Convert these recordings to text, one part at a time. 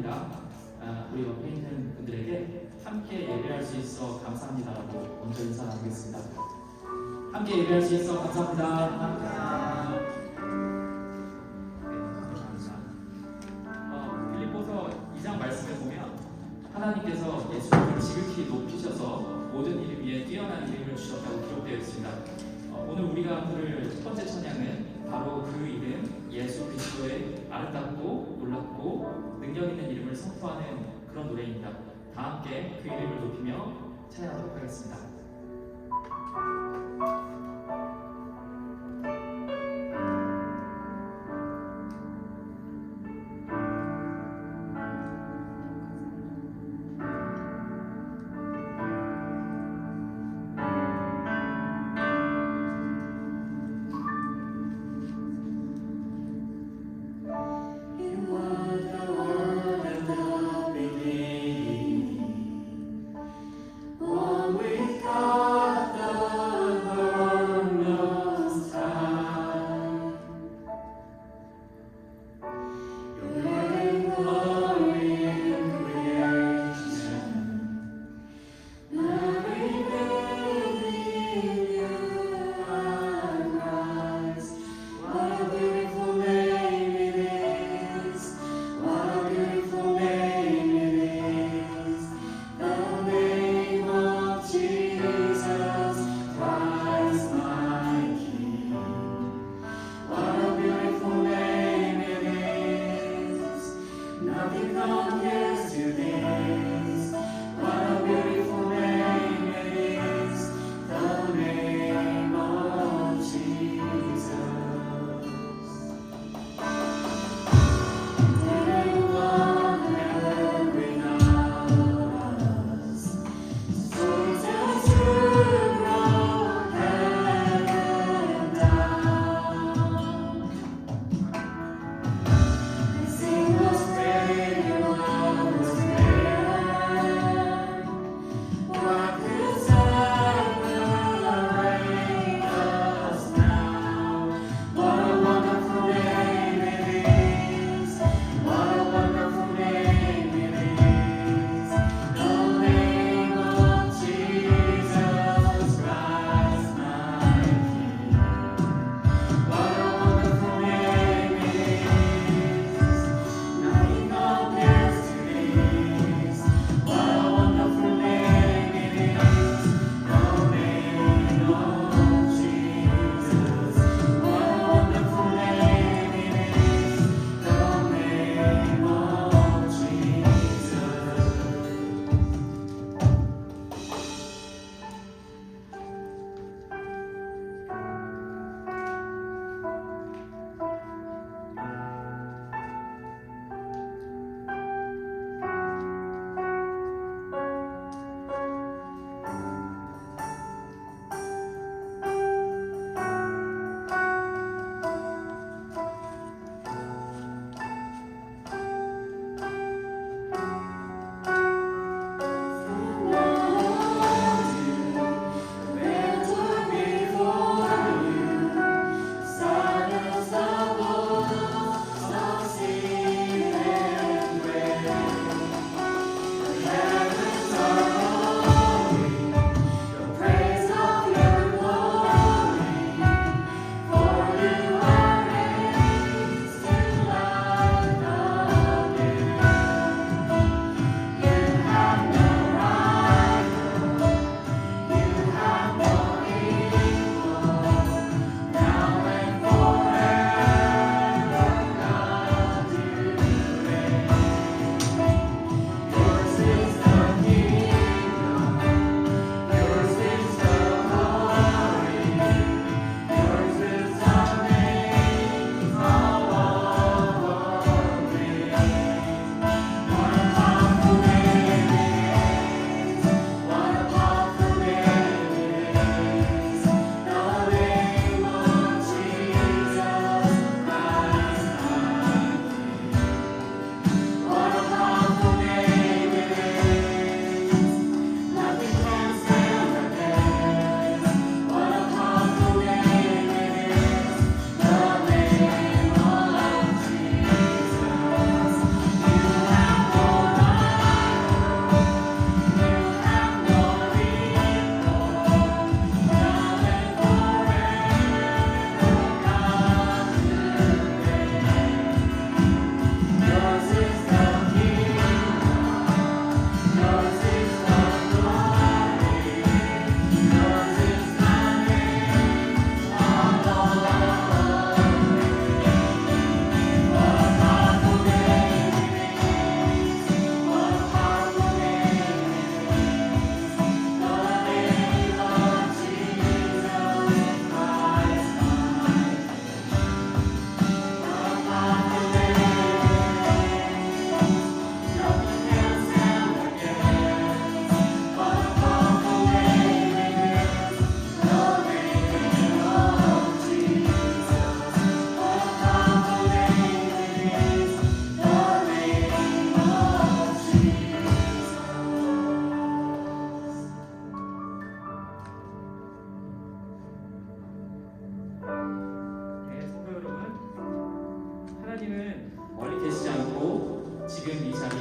찬양합니다. 우리 옆에 있는 분들에게 함께 예배할 수 있어 감사합니다라고 먼저 인사 나누겠습니다. 함께 예배할 수 있어 감사합니다. 빌립보서 2장 말씀에 보면 하나님께서 예수님을 지극히 높이셔서 모든 이름 위에 뛰어난 이름을 주셨다고 기록되어 있습니다. 오늘 우리가 들을 첫 번째 찬양은 바로 그 이름 예수 그리스도의 아름답고 놀랍고 능력 있는 이름을 선포하는 그런 노래입니다. 다 함께 그 이름을 높이며 찬양하도록 하겠습니다.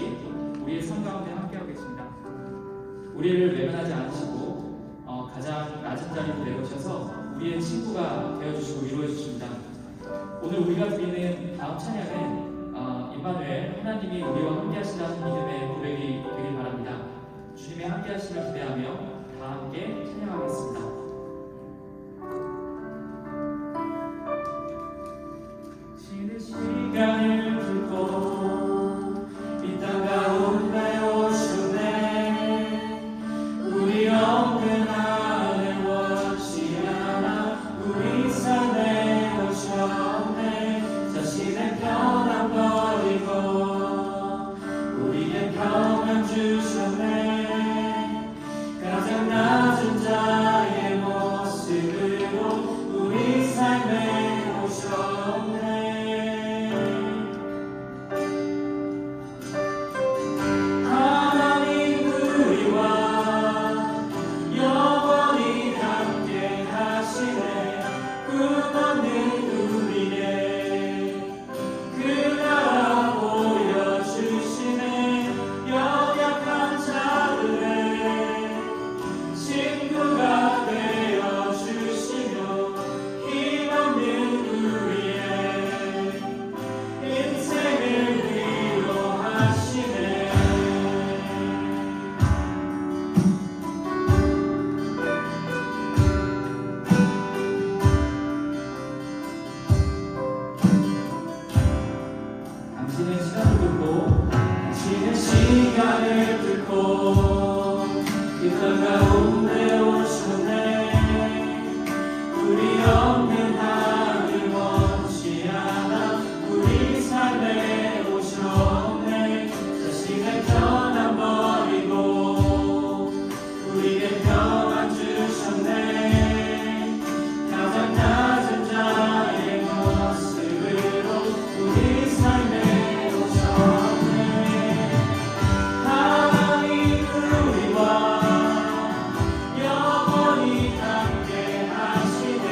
때까지 우리의 삶 가운데 함께하고 계십니다. 우리를 외면하지 않으시고 가장 낮은 자리로 내놓으셔서 우리의 친구가 되어주시고 위로해 주십니다. 오늘 우리가 드리는 다음 찬양은 임마누엘, 하나님이 우리와 함께하신다는 믿음의 고백이 되길 바랍니다. 주님의 함께하심을 기대하며 다 함께 찬양하겠습니다. 쉬는 시간을 두고 이 땅 가운데 오셨네. 우리 없는 하늘 원치 않아 우리 삶에 오셨네. 자신의 편안 버리고 우리의 평안 주셨네. 가장 낮은 자의 모습으로 우리 삶에 오셨네. 시간을 뚫고 이 땅 가운데 오셨네. 우리 없는 하늘 원치 않아 우리 삶에 오셨네. 자신의 편안 버리고 우리의 평안 주셨네. 가장 낮은 자의 모습으로 우리 삶에 오셨네. 하나님 우리와 영원히 함께 하시네.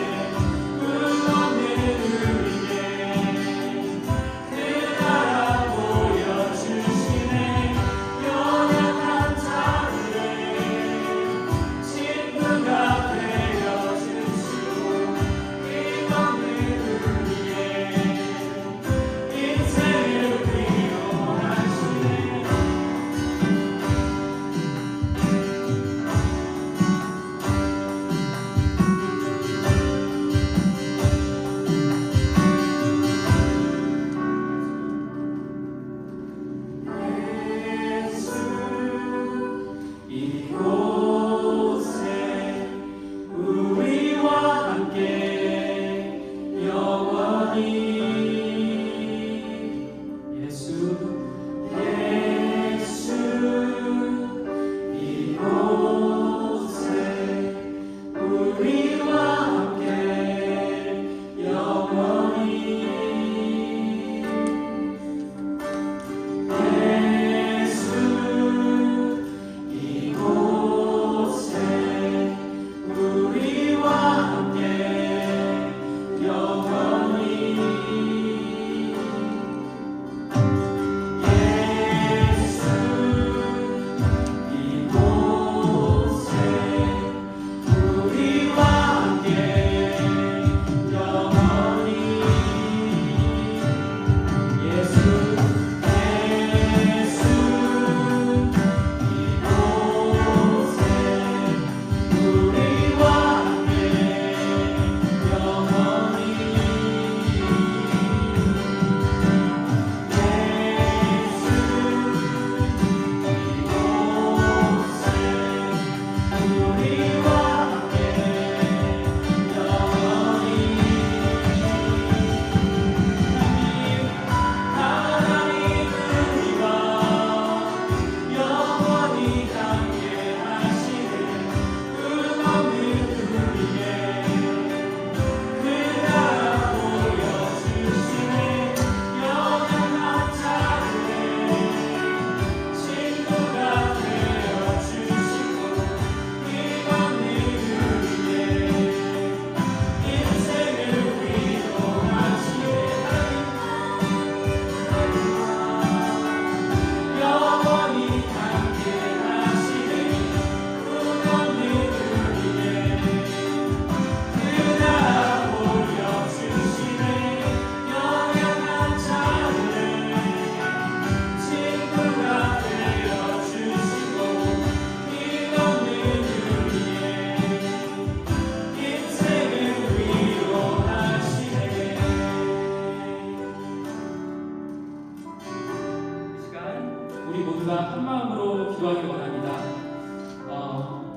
우리 모두가 한 마음으로 기도하기 원합니다.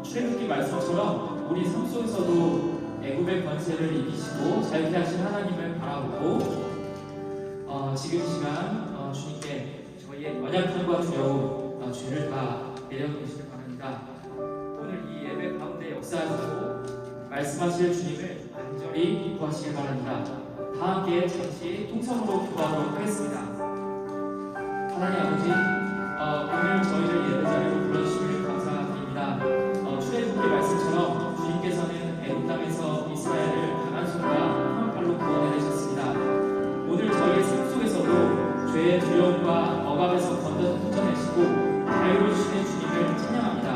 출애굽기 말씀처럼 우리 삶 속에서도 애굽의 권세를 이기시고 자유케 하신 하나님을 바라보고 지금 시간 주님께 저희의 연약함과 두려움, 죄를 다 내려놓으시길 바랍니다. 오늘 이 예배 가운데 역사하시고 말씀하실 주님을 간절히 구하시길 바랍니다. 다 함께 잠시 통성으로 기도하도록 하겠습니다. 하나님 아버지, 오늘 저희를 예배 자리로 불러주심을 감사드립니다. 출애굽기 말씀처럼 주님께서는 애굽 땅에서 이스라엘을 강한 손과 강한 팔로 구원해내셨습니다. 오늘 저희의 삶 속에서도 죄의 두려움과 억압에서 건져내시고 자유로우시는 주님을 찬양합니다.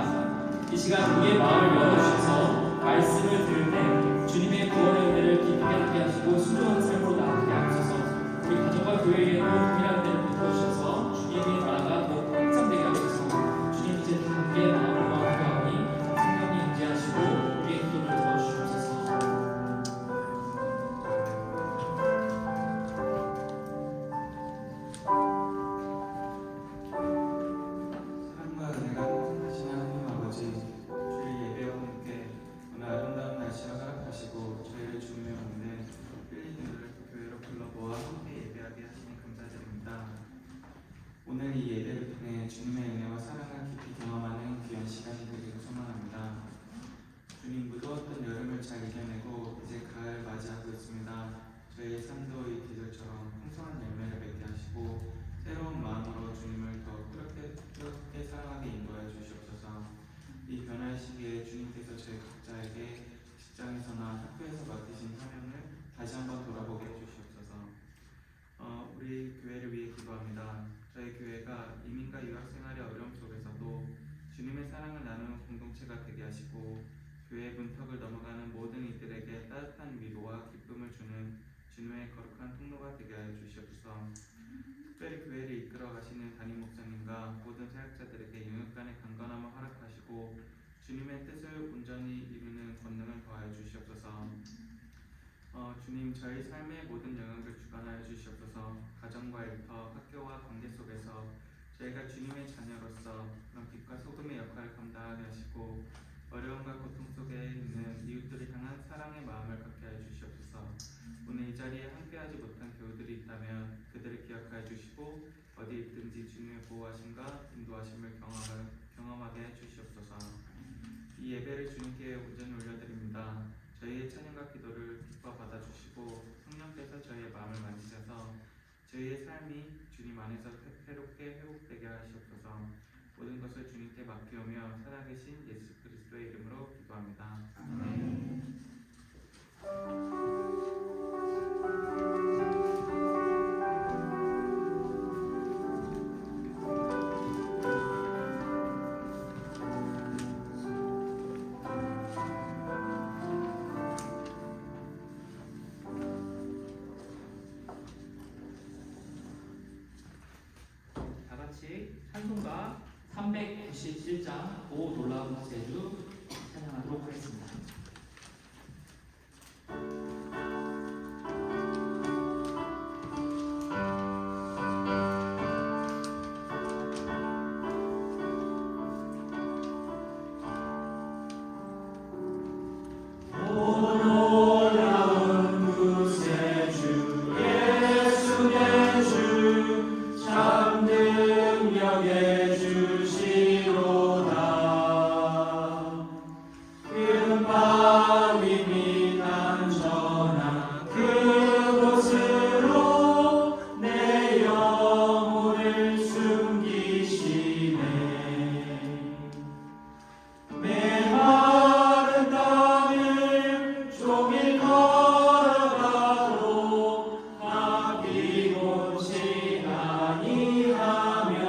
이 시간 우리의 마음을 열어주셔서 말씀을 들을 때 주님의 구원의 은혜를 깊게 하게 하시고 순종하는 삶으로 나아가게 하소서. 우리 가정과 교회에도 동일한 은혜를 베풀어주셔서 주님의 나라가 더 확장되게 하소서. 주님 이제 다 함께 마음으로 기도하니 성령이 임재하시고 우리의 기도를 들어주시옵소서. 사랑과 은혜가 하신 하나님 아버지, 주일 예배와 함께 오늘 아름다운 날씨를 허락하시고 저희를 주님의 없는 끌린 이들을 교회로 불러모아 함께 예배하게 하시니 감사드립니다. 오늘 이 예배를 통해 주님의 은혜와 사랑을 깊이 경험하는 귀한 시간이 되기를 소망합니다. 주님, 무더웠던 여름을 잘 이겨내고 이제 가을 맞이하고 있습니다. 저희의 삶도 이 계절처럼 풍성한 열매를 맺게 하시고 새로운 마음으로 주님을 더 뜨겁게 사랑하게 인도하여 주시옵소서. 이 변화의 시기에 주님께서 저희 각자에게 직장에서나 학교에서 맡기신 사명을 다시 한번 돌아보게 해주시옵소서. 우리 교회를 위해 기도합니다. 저희 교회가 이민과 유학 생활의 어려움 속에서도 주님의 사랑을 나누는 공동체가 되게 하시고 교회의 문턱을 넘어가는 모든 이들에게 따뜻한 위로와 기쁨을 주는 주님의 거룩한 통로가 되게 하여 주시옵소서. 특별히 교회를 이끌어 가시는 담임 목사님과 모든 사역자들에게 영육간의 강건함을 허락하시고 주님의 뜻을 온전히 이루는 권능을 더하여 주시옵소서. 주님, 저희 삶의 모든 영역을 주관하여 주시옵소서. 가정과 일터, 학교와 관계 속에서 저희가 주님의 자녀로서 그런 빛과 소금의 역할을 감당하게 하시고 어려움과 고통 속에 있는 이웃들을 향한 사랑의 마음을 갖게 하여 주시옵소서. 오늘 이 자리에 함께하지 못한 교우들이 있다면 그들을 기억하여 주시고 어디 있든지 주님의 보호하심과 인도하심을 경험하게 해 주시옵소서. 이 예배를 주님께 온전히 올려드립니다. 저희의 찬양과 기도를 기뻐 받아주시고 성령께서 저희의 마음을 만지셔서 저희의 삶이 주님 안에서 새롭게 회복되게 하시옵소서. 모든 것을 주님께 맡기오며 살아계신 예수 그리스도의 이름으로 기도합니다. 아멘. 찬송가 397장 오 놀라운 제주 찬양하도록 하겠습니다. 아니하며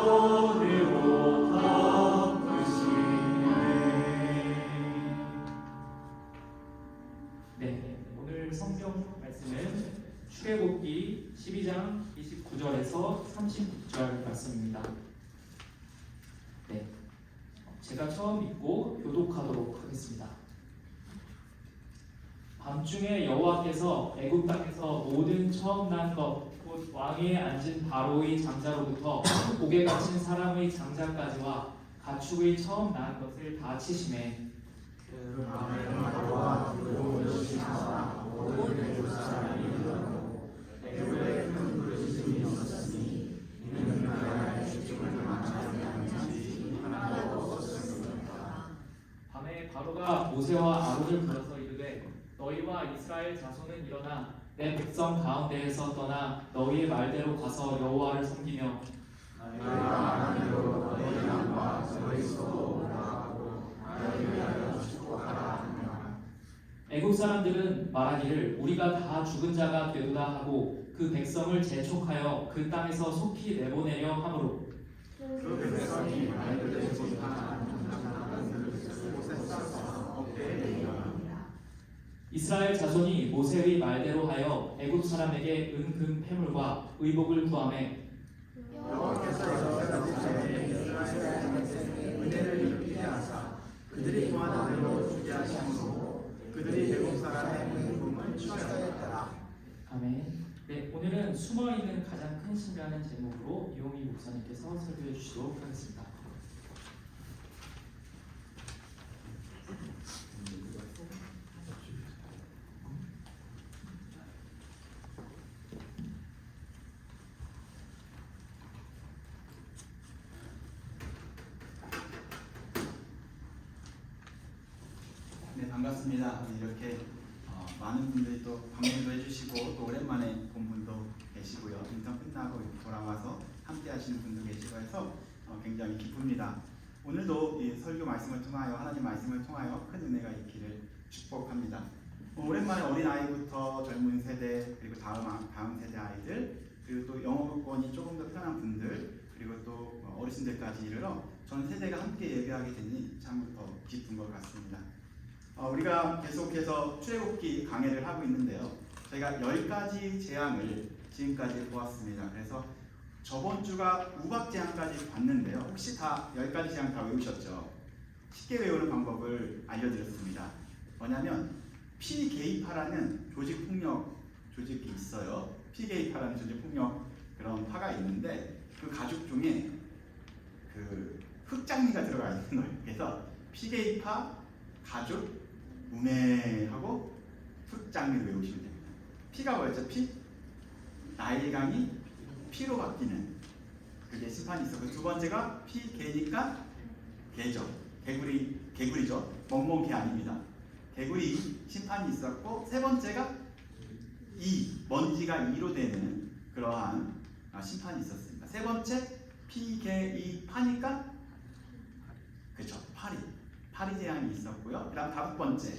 손으로 덮으시네. 네, 오늘 성경 말씀은 출애굽기 12장 29절에서 36절 말씀입니다. 네, 제가 처음 읽고 교독하도록 하겠습니다. 밤중에 여호와께서 애굽 땅에서 모든 처음 난 것, 곧 왕위에 앉은 바로의 장자로부터 옥에 갇힌 사람의 장자까지와 가축의 처음 난 것을 다 치심에 그 밤에 바로와 그로 요시나와 모든 애굽 사람이 일어나고 애굽에 큰 부르짖음이 없었으니 이는 나라의 죽임을 만나지 않는지 하나도 없었습니다. 밤에 바로가 모세와 아론을 불러서 이르되 너희와 이스라엘 자손은 일어나 내 백성 가운데에서 떠나 너희의 말대로 가서 여호와를 섬기며 너희가 하나님으로 너희 땅과 너희 소도 오라하고 너희를 위하여 축복하라 하느니라. 애굽 사람들은 말하기를 우리가 다 죽은 자가 되도다 하고 그 백성을 재촉하여 그 땅에서 속히 내보내려 하므로 그 백성이 말들을 못하는 장난을 곳에 싸서 어깨에 메이라. 이스라엘 자손이 모세의 말대로 하여 애굽 사람에게 은금 패물과 의복을 구하매 여호와께서 이스라엘의 은혜를 입게 하사 그들이 구하는 대로 주게 하심으로 그들이 애굽 사람의 은금을 취하였더라. 아멘. 네, 오늘은 숨어있는 가장 큰 신비라는 제목으로 이용희 목사님께서 설교해 주시도록 하겠습니다. 네, 반갑습니다. 이렇게 많은 분들이 또 방문도 해주시고 또 오랜만에 본 분도 계시고요. 인턴 끝나고 돌아와서 함께 하시는 분도 계시고 해서 굉장히 기쁩니다. 오늘도 이 설교 말씀을 통하여 하나님 말씀을 통하여 큰 은혜가 있기를 축복합니다. 오랜만에 어린아이부터 젊은 세대 그리고 다음 세대 아이들 그리고 또 영어권이 조금 더 편한 분들 그리고 또 어르신들까지 이르러 전 세대가 함께 예배하게 되니 참 더 기쁜 것 같습니다. 우리가 계속해서 출애굽기 강해를 하고 있는데요. 저희가 10가지 재앙을 지금까지 보았습니다. 그래서 저번 주가 우박 재앙까지 봤는데요. 혹시 다 10가지 재앙 다 외우셨죠? 쉽게 외우는 방법을 알려드렸습니다. 뭐냐면 피게이파라는 조직폭력 조직이 있어요. 피게이파라는 조직폭력 그런 파가 있는데 그 가죽 중에 그 흑장미가 들어가 있는 거예요. 그래서 피게이파, 가죽, 우매하고 흑장미를 외우시면 됩니다. 피가 뭐였죠? 피? 나일강이 피로 바뀌는 그게 심판이 있었고 두 번째가 피개니까 개죠. 개구리죠. 멍멍개 아닙니다. 개구리 심판이 있었고 세 번째가 먼지가 이로 되는 그러한 심판이 있었습니다. 세 번째 피개이파니까 그렇죠. 파리 재앙이 있었고요. 그다음 다섯 번째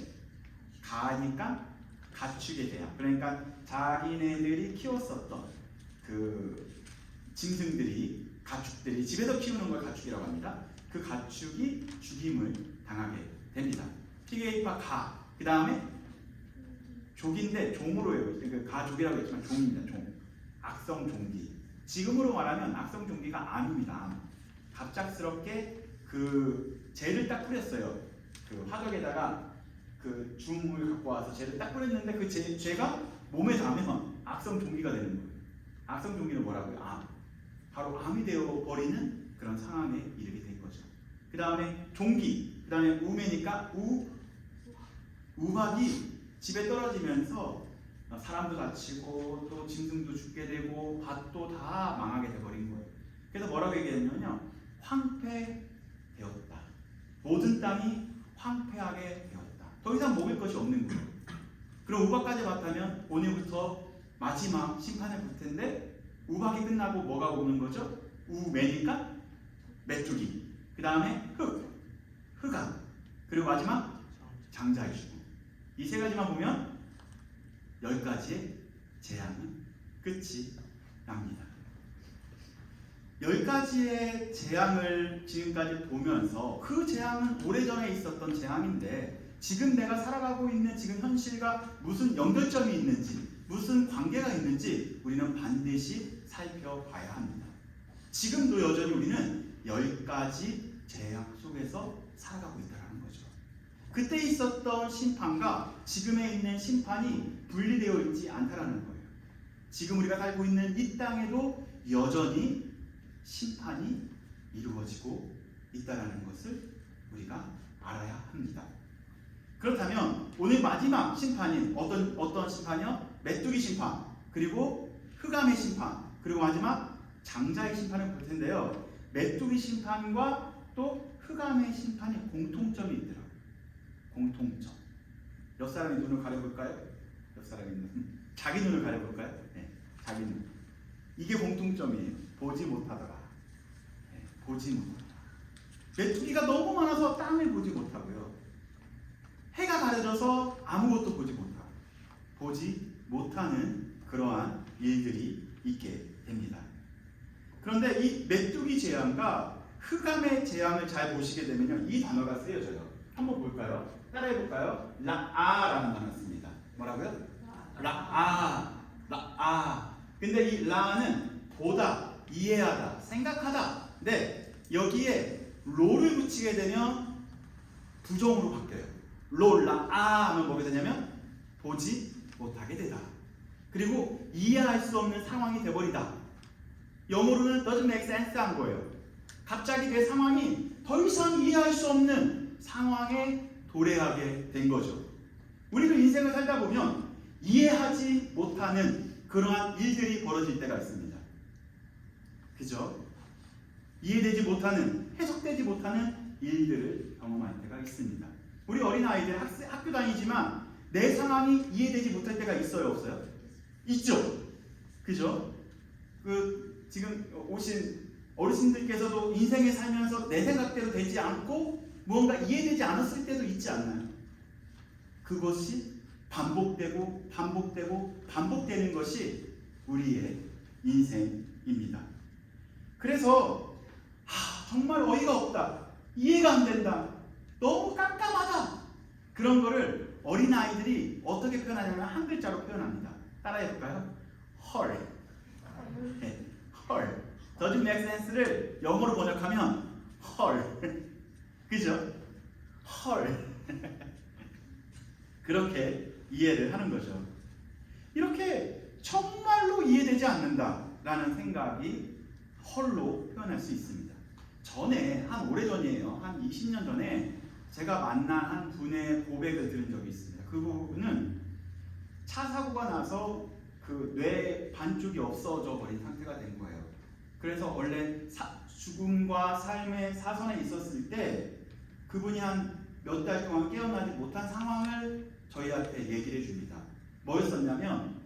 가니까 가축의 재앙. 그러니까 자기네들이 키웠었던 그 짐승들이 가축들이 집에서 키우는 걸 가축이라고 합니다. 그 가축이 죽임을 당하게 됩니다. 피게이파 가. 그 다음에 족인데 종으로 해요. 그 가족이라고 했지만 종입니다. 종. 악성 종기. 지금으로 말하면 악성 종기가 암입니다. 갑작스럽게 그 재를 딱 뿌렸어요. 그 화덕에다가 그 줌을 갖고 와서 재를 딱 뿌렸는데 그 재가 몸에 닿으면 악성 종기가 되는 거예요. 악성 종기는 뭐라고요? 암. 바로 암이 되어 버리는 그런 상황에 이르게 된 거죠. 그 다음에 종기, 그 다음에 우매니까 우박이 집에 떨어지면서 사람도 다치고 또 짐승도 죽게 되고 밭도 다 망하게 돼버린 거예요. 그래서 뭐라고 얘기했냐면요, 황폐되었다. 모든 땅이 황폐하게 되었다. 더 이상 먹을 것이 없는 거예요. 그럼 우박까지 봤다면 오늘부터 마지막 심판을 볼 텐데 우박이 끝나고 뭐가 오는 거죠? 우매니까 메뚜기, 그 다음에 흑암, 그리고 마지막 장자의 죽음. 이 세 가지만 보면 10가지의 재앙은 끝이 납니다. 10가지의 재앙을 지금까지 보면서 그 재앙은 오래전에 있었던 재앙인데 지금 내가 살아가고 있는 지금 현실과 무슨 연결점이 있는지 무슨 관계가 있는지 우리는 반드시 살펴봐야 합니다. 지금도 여전히 우리는 10가지 재앙 속에서 살아가고 있다는 거죠. 그때 있었던 심판과 지금에 있는 심판이 분리되어 있지 않다는 거예요. 지금 우리가 살고 있는 이 땅에도 여전히 심판이 이루어지고 있다는 것을 우리가 알아야 합니다. 그렇다면 오늘 마지막 심판인 어떤 심판이요? 메뚜기 심판, 그리고 흑암의 심판, 그리고 마지막 장자의 심판을 볼 텐데요. 메뚜기 심판과 또 흑암의 심판이 공통점이 있더라고요. 공통점. 옆 사람의 눈을 가려볼까요? 옆 사람의 눈. 자기 눈을 가려볼까요? 네, 자기 눈. 이게 공통점이에요. 보지 못하더라. 네, 보지 못하더라. 메뚜기가 너무 많아서 땅을 보지 못하고요. 해가 가려져서 아무것도 보지 못하고 보지 못하는 그러한 일들이 있게 됩니다. 그런데 이 메뚜기 재앙과 흑암의 재앙을 잘 보시게 되면요, 이 단어가 쓰여져요. 한번 볼까요? 따라해 볼까요? 라아라는 단어 씁니다. 뭐라고요? 라아. 근데 이 라는 보다, 이해하다, 생각하다. 근데 여기에 로를 붙이게 되면 부정으로 바뀌어요. 라아 하면 뭐게 되냐면 보지 못하게 되다. 그리고 이해할 수 없는 상황이 돼버리다. 영어로는 doesn't make sense 한 거예요. 갑자기 내 상황이 더 이상 이해할 수 없는 상황에 도래하게 된 거죠. 우리도 인생을 살다 보면 이해하지 못하는 그러한 일들이 벌어질 때가 있습니다. 그죠? 이해되지 못하는, 해석되지 못하는 일들을 경험할 때가 있습니다. 우리 어린아이들 학교 다니지만 내 상황이 이해되지 못할 때가 있어요, 없어요? 있죠? 그죠? 지금 오신 어르신들께서도 인생에 살면서 내 생각대로 되지 않고 무언가 이해되지 않았을 때도 있지 않나요? 그것이 반복되는 것이 우리의 인생입니다. 그래서 정말 어이가 없다, 이해가 안 된다, 너무 깜깜하다, 그런 거를 어린아이들이 어떻게 표현하냐면 한 글자로 표현합니다. 따라해 볼까요? 헐. 네, 헐. doesn't make sense를 영어로 번역하면 헐. 그죠? 헐. 그렇게 이해를 하는 거죠. 이렇게 정말로 이해되지 않는다라는 생각이 헐로 표현할 수 있습니다. 전에 오래전이에요. 한 20년 전에 제가 만난 한 분의 고백을 들은 적이 있습니다. 그 부분은 차 사고가 나서 그 뇌 반쪽이 없어져 버린 상태가 된 거예요. 그래서 원래 죽음과 삶의 사선에 있었을 때 그분이 한 몇 달 동안 깨어나지 못한 상황을 저희한테 얘기를 해줍니다. 뭐였었냐면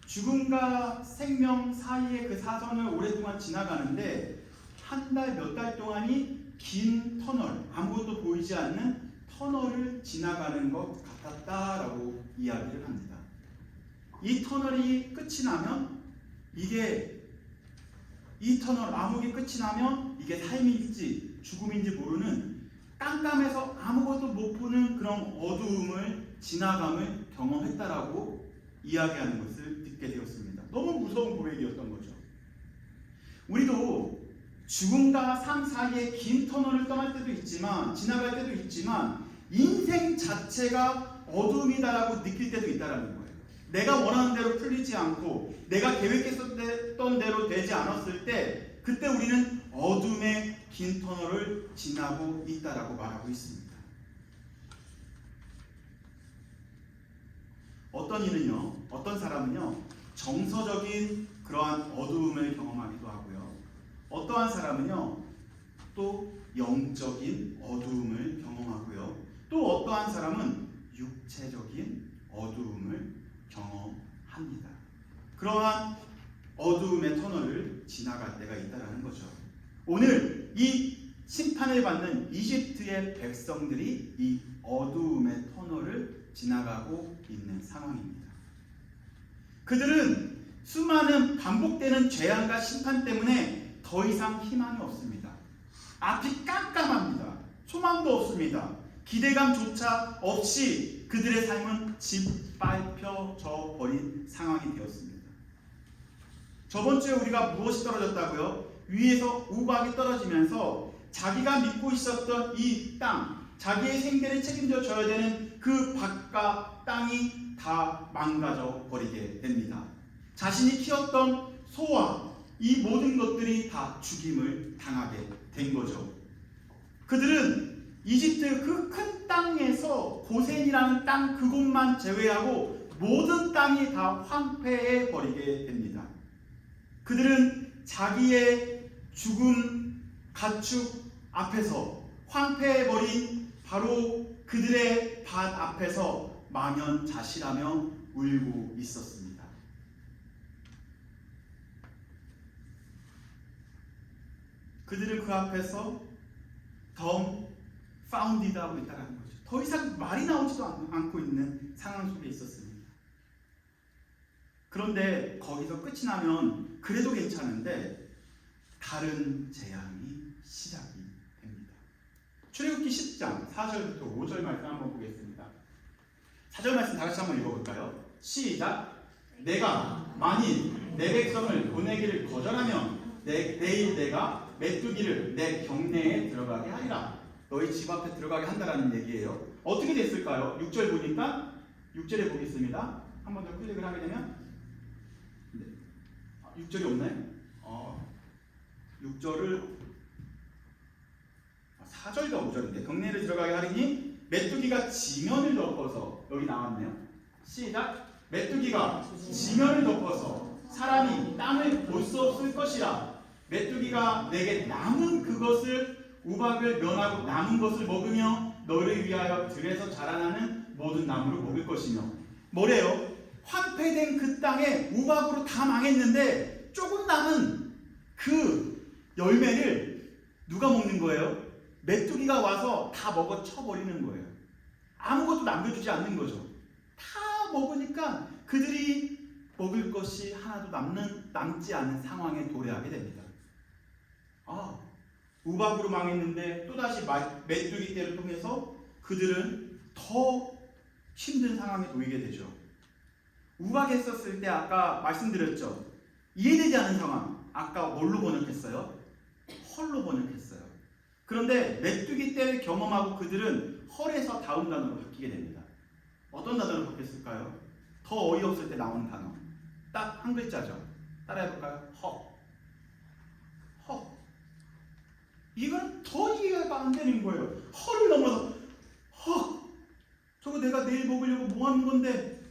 죽음과 생명 사이의 그 사선을 오랫동안 지나가는데 한 달, 몇 달 동안이 긴 터널, 아무것도 보이지 않는 터널을 지나가는 것 같았다라고 이야기를 합니다. 이 터널이 끝이 나면 이 터널 암흑이 끝이 나면 이게 삶인지 죽음인지 모르는 깜깜해서 아무것도 못 보는 그런 어두움을 지나감을 경험했다라고 이야기하는 것을 듣게 되었습니다. 너무 무서운 고백이었던 거죠. 우리도 죽음과 삶 사이에 긴 터널을 떠날 때도 있지만, 지나갈 때도 있지만 인생 자체가 어둠이다라고 느낄 때도 있다라는 거예요. 내가 원하는 대로 풀리지 않고 내가 계획했던 대로 되지 않았을 때 그때 우리는 어둠의 긴 터널을 지나고 있다라고 말하고 있습니다. 어떤 사람은요 정서적인 그러한 어두움을 경험하기도 하고요. 어떠한 사람은요 또 영적인 어두움을 경험하고요. 또 어떠한 사람은 육체적인 어두움을 경험합니다. 그러한 어두움의 터널을 지나갈 때가 있다는 거죠. 오늘 이 심판을 받는 이집트의 백성들이 이 어두움의 터널을 지나가고 있는 상황입니다. 그들은 수많은 반복되는 죄악과 심판 때문에 더 이상 희망이 없습니다. 앞이 깜깜합니다. 소망도 없습니다. 기대감조차 없이 그들의 삶은 짓밟혀져 버린 상황이 되었습니다. 저번 주에 우리가 무엇이 떨어졌다고요? 위에서 우박이 떨어지면서 자기가 믿고 있었던 이 땅, 자기의 생계를 책임져 줘야 되는 그 밭과 땅이 다 망가져 버리게 됩니다. 자신이 키웠던 소와 이 모든 것들이 다 죽임을 당하게 된 거죠. 그들은 이집트 그 큰 땅에서 고센이라는 땅 그곳만 제외하고 모든 땅이 다 황폐해 버리게 됩니다. 그들은 자기의 죽은 가축 앞에서 황폐해 버린 바로 그들의 밭 앞에서 망연자실하며 울고 있었습니다. 그들은 그 앞에서 덤파운디드 하고 있다는 거죠. 더 이상 말이 나오지도 않고 있는 상황 속에 있었습니다. 그런데 거기서 끝이 나면 그래도 괜찮은데 다른 재앙이 시작이 됩니다. 출애굽기 10장 4절부터 5절 말씀 한번 보겠습니다. 4절 말씀 다 같이 한번 읽어볼까요? 시작! 내가 만일 내 백성을 보내기를 거절하면 내일 내가 메뚜기를 내 경내에 들어가게 하리라. 너희 집 앞에 들어가게 한다라는 얘기예요. 어떻게 됐을까요? 6절 보니까 6절에 보겠습니다. 한 번 더 클릭을 하게 되면 6절이 없나요? 6절을 4절과 5절인데 경내를 들어가게 하리니 메뚜기가 지면을 덮어서 여기 나왔네요. 시작! 메뚜기가 지면을 덮어서 사람이 땅을 볼 수 없을 것이라. 메뚜기가 내게 남은 그것을 우박을 면하고 남은 것을 먹으며 너를 위하여 들에서 자라나는 모든 나무를 먹을 것이며. 뭐래요? 황폐된 그 땅에 우박으로 다 망했는데 조금 남은 그 열매를 누가 먹는 거예요? 메뚜기가 와서 다 먹어 쳐버리는 거예요. 아무것도 남겨주지 않는 거죠. 다 먹으니까 그들이 먹을 것이 하나도 남지 않은 상황에 도래하게 됩니다. 우박으로 망했는데 또다시 메뚜기 떼를 통해서 그들은 더 힘든 상황에 놓이게 되죠. 우박했었을 때 아까 말씀드렸죠. 이해되지 않는 상황. 아까 뭘로 번역했어요? 헐로 번역했어요. 그런데 메뚜기 떼를 경험하고 그들은 헐에서 다음 단어로 바뀌게 됩니다. 어떤 단어로 바뀌었을까요? 더 어이없을 때 나오는 단어. 딱 한 글자죠. 따라해볼까요? 허. 이거는 더 이해가 안 되는 거예요. 허를 넘어서 저거 내가 내일 먹으려고 뭐 하는 건데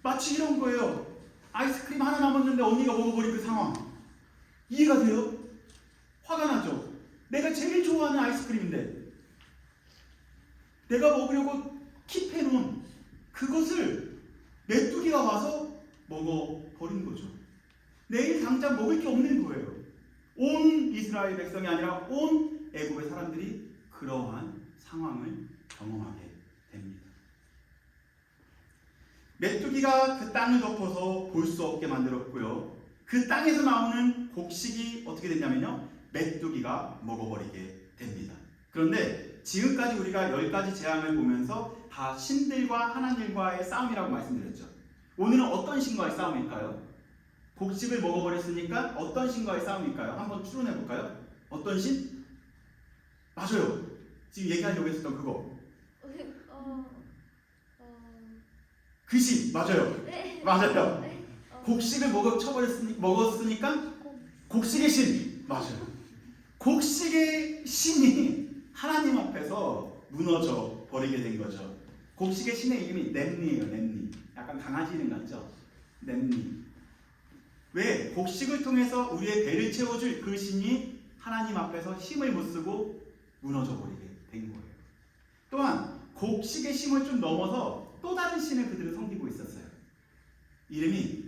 마치 이런 거예요. 아이스크림 하나 남았는데 언니가 먹어버린 그 상황. 이해가 돼요? 화가 나죠? 내가 제일 좋아하는 아이스크림인데 내가 먹으려고 킵해놓은 그것을 메뚜기가 와서 먹어버린 거죠. 내일 당장 먹을 게 없는 거예요. 온 이스라엘 백성이 아니라 온 애국의 사람들이 그러한 상황을 경험하게 됩니다. 메뚜기가 그 땅을 덮어서 볼 수 없게 만들었고요. 그 땅에서 나오는 곡식이 어떻게 됐냐면요, 메뚜기가 먹어버리게 됩니다. 그런데 지금까지 우리가 10가지 재앙을 보면서 다 신들과 하나님과의 싸움이라고 말씀드렸죠. 오늘은 어떤 신과의 싸움일까요? 곡식을 먹어버렸으니까 어떤 신과의 싸움일까요? 한번 추론해볼까요? 어떤 신? 맞아요. 지금 얘기하려고 했었던 그거. 그 신. 맞아요. 네. 맞아요. 네. 곡식을 먹었으니까 곡식의 신. 맞아요. 곡식의 신이 하나님 앞에서 무너져 버리게 된 거죠. 곡식의 신의 이름이 렘니예요. 렘니. 약간 강아지 이름 같죠? 렘니. 왜? 곡식을 통해서 우리의 배를 채워줄 그 신이 하나님 앞에서 힘을 못 쓰고 무너져 버리게 된 거예요. 또한 곡식의 힘을 좀 넘어서 또 다른 신을 그들은 섬기고 있었어요. 이름이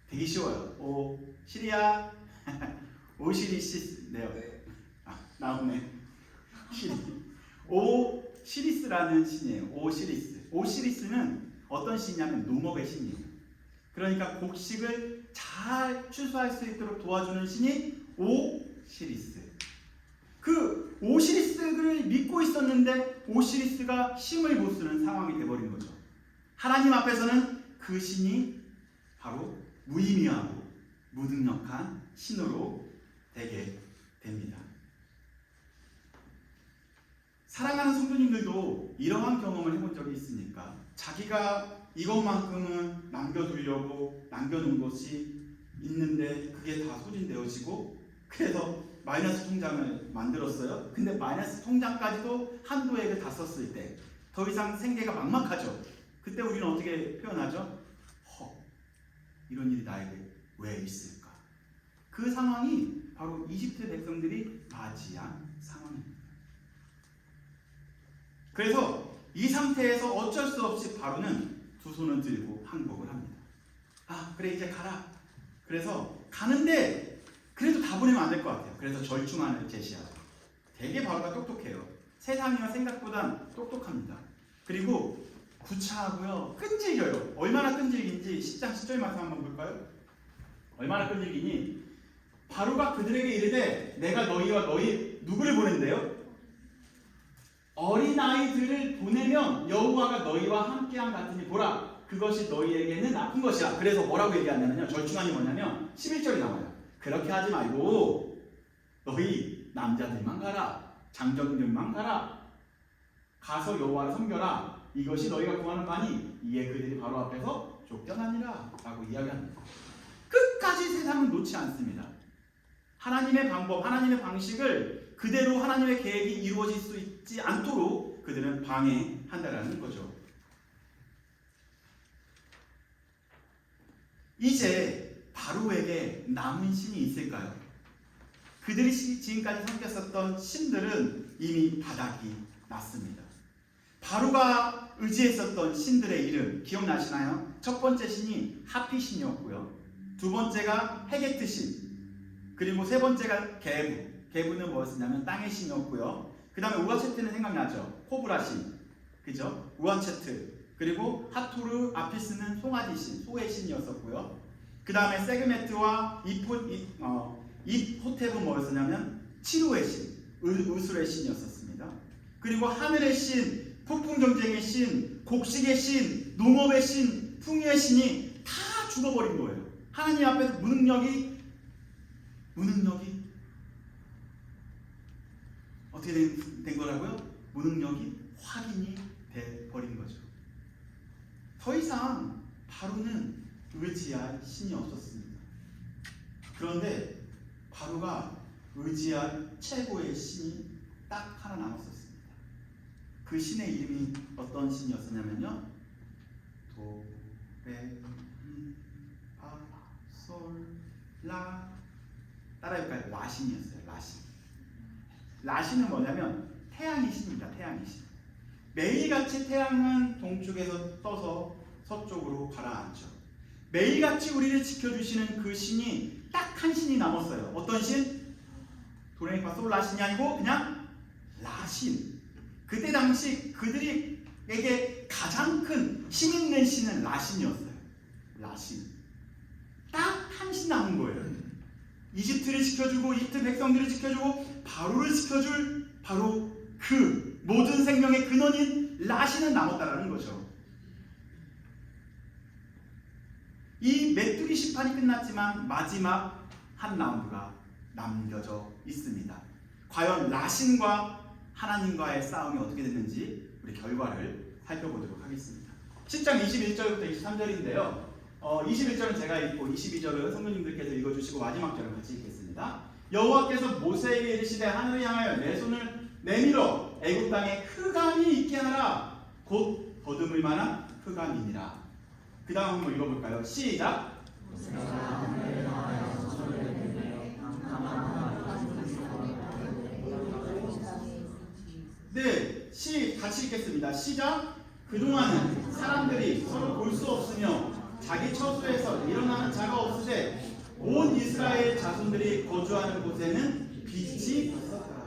되게 쉬워요. 시리아 오시리시스네요. 나오네. 오시리스라는 신이에요. 오시리스. 오시리스는 어떤 신이냐면 농업의 신이에요. 그러니까 곡식을 잘 추수할 수 있도록 도와주는 신이 오시리스. 그 오시리스를 믿고 있었는데 오시리스가 힘을 못 쓰는 상황이 되어버린 거죠. 하나님 앞에서는 그 신이 바로 무의미하고 무능력한 신으로 되게 됩니다. 사랑하는 성도님들도 이러한 경험을 해본 적이 있습니까? 자기가 이것만큼은 남겨두려고 남겨놓은 것이 있는데 그게 다 소진되어지고, 그래서 마이너스 통장을 만들었어요. 근데 마이너스 통장까지도 한도액을 다 썼을 때 더 이상 생계가 막막하죠. 그때 우리는 어떻게 표현하죠? 이런 일이 나에게 왜 있을까? 그 상황이 바로 이집트 백성들이 맞이한 상황입니다. 그래서 이 상태에서 어쩔 수 없이 바로는 두 손을 들고 항복을 합니다. 그래 이제 가라. 그래서 가는데 그래도 다 보내면 안 될 것 같아요. 그래서 절충안을 제시하죠. 되게 바로가 똑똑해요. 세상이와 생각보단 똑똑합니다. 그리고 구차하고요, 끈질겨요. 얼마나 끈질긴지 10장 10절 말씀 한번 볼까요? 얼마나 끈질기니 바로가 그들에게 이르되 내가 너희와 너희 누구를 보낸대요? 어린아이들을 보내면 여호와가 너희와 함께한 같으니 보라 그것이 너희에게는 나쁜 것이야. 그래서 뭐라고 얘기하냐면요, 절충안이 뭐냐면 11절이 나와요. 그렇게 하지 말고 너희 남자들만 가라, 장정들만 가라, 가서 여호와를 섬겨라. 이것이 너희가 구하는 바니 이에 그들이 바로 앞에서 쫓겨나니라 라고 이야기합니다. 끝까지 세상은 놓지 않습니다. 하나님의 방법, 하나님의 방식을 그대로 하나님의 계획이 이루어질 수 있지 않도록 그들은 방해한다라는 거죠. 이제 바로에게 남은 신이 있을까요? 그들이 지금까지 섬겼었던 신들은 이미 바닥이 났습니다. 바로가 의지했었던 신들의 이름 기억나시나요? 첫 번째 신이 하피 신이었고요. 두 번째가 헤게트 신, 그리고 세 번째가 게부. 게부는 무엇이냐면 땅의 신이었고요. 그 다음에 우아체트는 생각나죠? 코브라 신, 그죠? 우아체트. 그리고 하토르 아피스는 송아지 신, 소의 신이었었고요. 그 다음에 세그메트와 입호텝은 뭐였었냐면 치료의 신, 의술의 신이었었습니다. 그리고 하늘의 신, 폭풍 전쟁의 신, 곡식의 신, 농업의 신, 풍요의 신이 다 죽어버린 거예요. 하나님 앞에서 무능력이 어떻게 된 거라고요? 무능력이 확인이 돼버린 거죠. 더 이상 바로는 의지할 신이 없었습니다. 그런데 바로가 의지할 최고의 신이 딱 하나 남았었습니다. 그 신의 이름이 어떤 신이었었냐면요, 도, 레, 미, 파, 솔, 라, 따라해볼까요? 라신이었어요. 라신. 라신은 뭐냐면 태양의 신입니다. 태양의 신. 매일같이 태양은 동쪽에서 떠서 서쪽으로 가라앉죠. 매일같이 우리를 지켜주시는 그 신이 딱 한 신이 남았어요. 어떤 신? 도레미파 솔 라신이 아니고 그냥 라신. 그때 당시 그들에게 가장 큰 힘 있는 신은 라신이었어요. 라신. 딱 한 신 남은 거예요. 이집트를 지켜주고 이집트 백성들을 지켜주고 바로를 지켜줄 바로 그 모든 생명의 근원인 라신은 남았다라는 거죠. 이 메뚜기 심판이 끝났지만 마지막 한 라운드가 남겨져 있습니다. 과연 라신과 하나님과의 싸움이 어떻게 됐는지 우리 결과를 살펴보도록 하겠습니다. 10장 21절부터 23절인데요. 21절은 제가 읽고 22절은 성도님들께서 읽어주시고 마지막 절을 같이 읽겠습니다. 여호와께서 모세에게 이르시되 하늘을 향하여 내 손을 내밀어 애굽 땅에 흑암이 있게 하라. 곧 거듭을 만한 흑암이니라. 그 다음 한번 읽어볼까요? 시작. 네, 같이 읽겠습니다. 시작. 그동안은 사람들이 서로 볼 수 없으며 자기 처소에서 일어나는 자가 없으되 온 이스라엘 자손들이 거주하는 곳에는 빛이 있었다.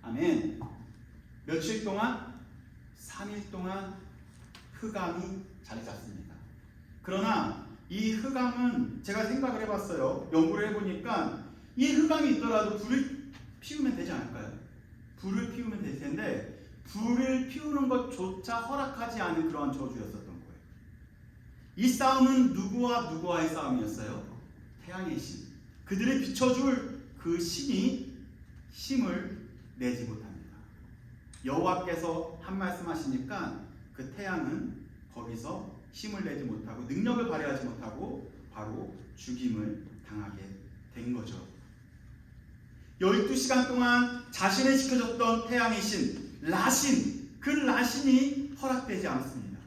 아멘. 며칠 동안? 3일 동안 흑암이 자리 잡습니다. 그러나 이 흑암은 제가 생각을 해봤어요. 연구를 해보니까 이 흑암이 있더라도 불을 텐데 불을 피우는 것조차 허락하지 않은 그러한 저주였었던 거예요. 이 싸움은 누구와 누구와의 싸움이었어요? 태양의 신. 그들을 비춰줄 그 신이 힘을 내지 못합니다. 여호와께서 한 말씀 하시니까 그 태양은 거기서 힘을 내지 못하고 능력을 발휘하지 못하고 바로 죽임을 당하게 된 거죠. 12시간 동안 자신을 지켜줬던 태양의 신 라신, 그 라신이 허락되지 않았습니다.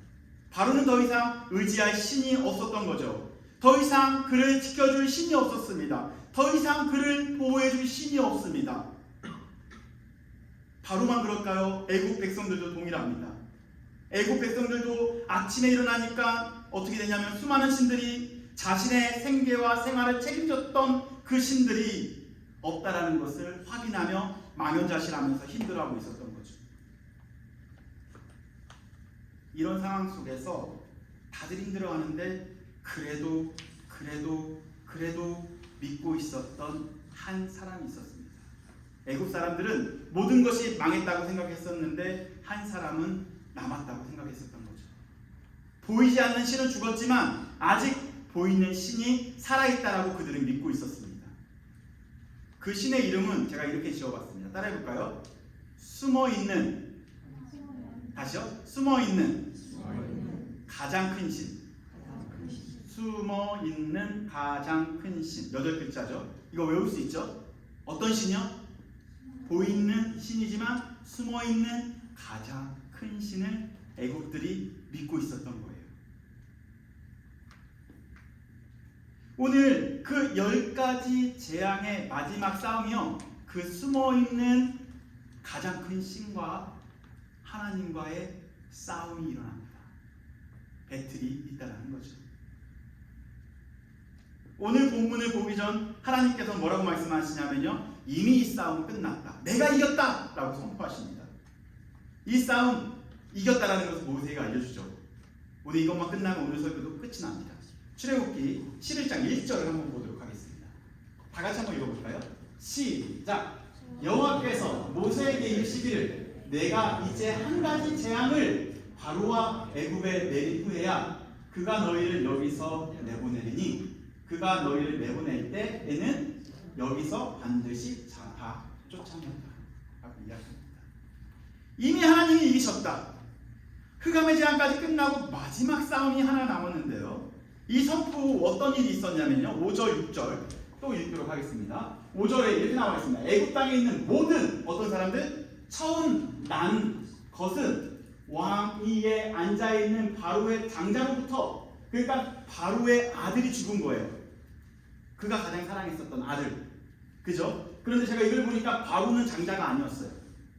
바로는 더 이상 의지할 신이 없었던 거죠. 더 이상 그를 지켜줄 신이 없었습니다. 더 이상 그를 보호해줄 신이 없습니다. 바로만 그럴까요? 애국 백성들도 동일합니다. 애국 백성들도 아침에 일어나니까 어떻게 되냐면 수많은 신들이 자신의 생계와 생활을 책임졌던 그 신들이 없다라는 것을 확인하며 망연자실하면서 힘들어하고 있었던 거죠. 이런 상황 속에서 다들 힘들어하는데 그래도 믿고 있었던 한 사람이 있었습니다. 애국 사람들은 모든 것이 망했다고 생각했었는데 한 사람은 남았다고 생각했었던 거죠. 보이지 않는 신은 죽었지만 아직 보이는 신이 살아있다라고 그들은 믿고 있었습니다. 그 신의 이름은 제가 이렇게 지어봤습니다. 따라해볼까요? 숨어있는, 다시요? 숨어있는 가장 큰 신. 숨어있는 가장 큰 신. 8글자죠. 이거 외울 수 있죠? 어떤 신이요? 보이는 신이지만 숨어있는 가장 큰 신을 애국들이 믿고 있었던 거예요. 오늘 그 10가지 재앙의 마지막 싸움이요, 그 숨어있는 가장 큰 신과 하나님과의 싸움이 일어납니다. 배틀이 있다는 거죠. 오늘 본문을 보기 전 하나님께서 뭐라고 말씀하시냐면요, 이미 이 싸움은 끝났다, 내가 이겼다 라고 선포하십니다. 이 싸움 이겼다라는 것을 모세가 알려주죠. 오늘 이것만 끝나면 오늘 설교도 끝이 납니다. 출애굽기 11장 1절을 한번 보도록 하겠습니다. 다 같이 한번 읽어볼까요? 시작! 여호와께서 모세에게 이르시기를 내가 이제 한 가지 재앙을 바로와 애굽에 내린 후에야 그가 너희를 여기서 내보내리니 그가 너희를 내보낼 때에는 여기서 반드시 다 쫓아낸다 라고 이야기합니다. 이미 하나님이 이기셨다. 흑암의 재앙까지 끝나고 마지막 싸움이 하나 남았는데요, 이 선포 어떤 일이 있었냐면요, 5절 6절 또 읽도록 하겠습니다. 5절에 이렇게 나와 있습니다. 애굽 땅에 있는 모든 어떤 사람들, 처음 난 것은 왕위에 앉아있는 바로의 장자로부터, 그러니까 바로의 아들이 죽은 거예요. 그가 가장 사랑했었던 아들, 그죠? 그런데 제가 이걸 보니까 바로는 장자가 아니었어요.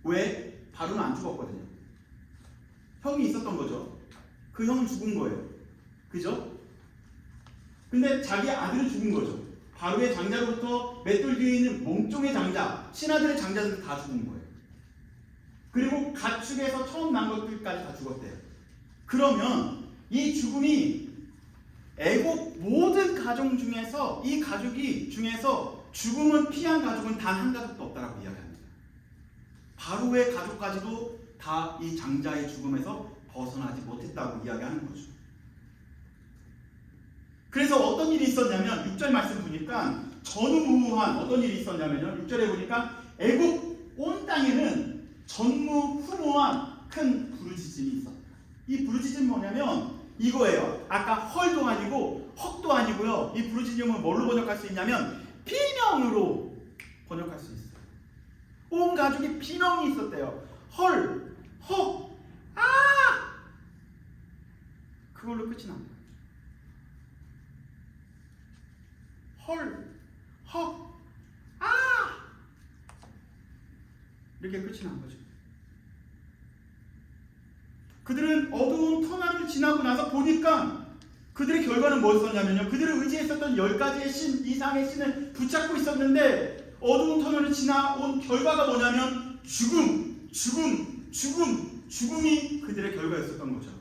왜? 바로는 안 죽었거든요. 형이 있었던 거죠. 그 형은 죽은 거예요. 그죠? 근데 자기 아들은 죽은 거죠. 바로의 장자로부터 맷돌 뒤에 있는 몸종의 장자, 신하들의 장자들 다 죽은 거예요. 그리고 가축에서 처음 난 것들까지 다 죽었대요. 그러면 이 죽음이 애국 모든 가족 중에서, 이 가족이 중에서 죽음은 피한 가족은 단 한 가족도 없다라고 이야기합니다. 바로의 가족까지도 다 이 장자의 죽음에서 벗어나지 못했다고 이야기하는 거죠. 그래서 어떤 일이 있었냐면 6절 말씀 보니까 전무후무한 어떤 일이 있었냐면요, 6절에 보니까 애국 온 땅에는 전무후무한 큰 부르짖음이 있었다. 이 부르짖음이 뭐냐면 이거예요. 아까 헐도 아니고 헉도 아니고요, 이 부르짖음은 뭘로 번역할 수 있냐면 비명으로 번역할 수 있어요. 온 가족이 비명이 있었대요. 헐, 헉, 아! 그걸로 끝이 납니다. 헐, 헉, 아! 이렇게 끝이 난 거죠. 그들은 어두운 터널을 지나고 나서 보니까 그들의 결과는 뭐였었냐면요, 그들을 의지했었던 10가지의 신 이상의 신을 붙잡고 있었는데 어두운 터널을 지나온 결과가 뭐냐면 죽음이 그들의 결과였었던 거죠.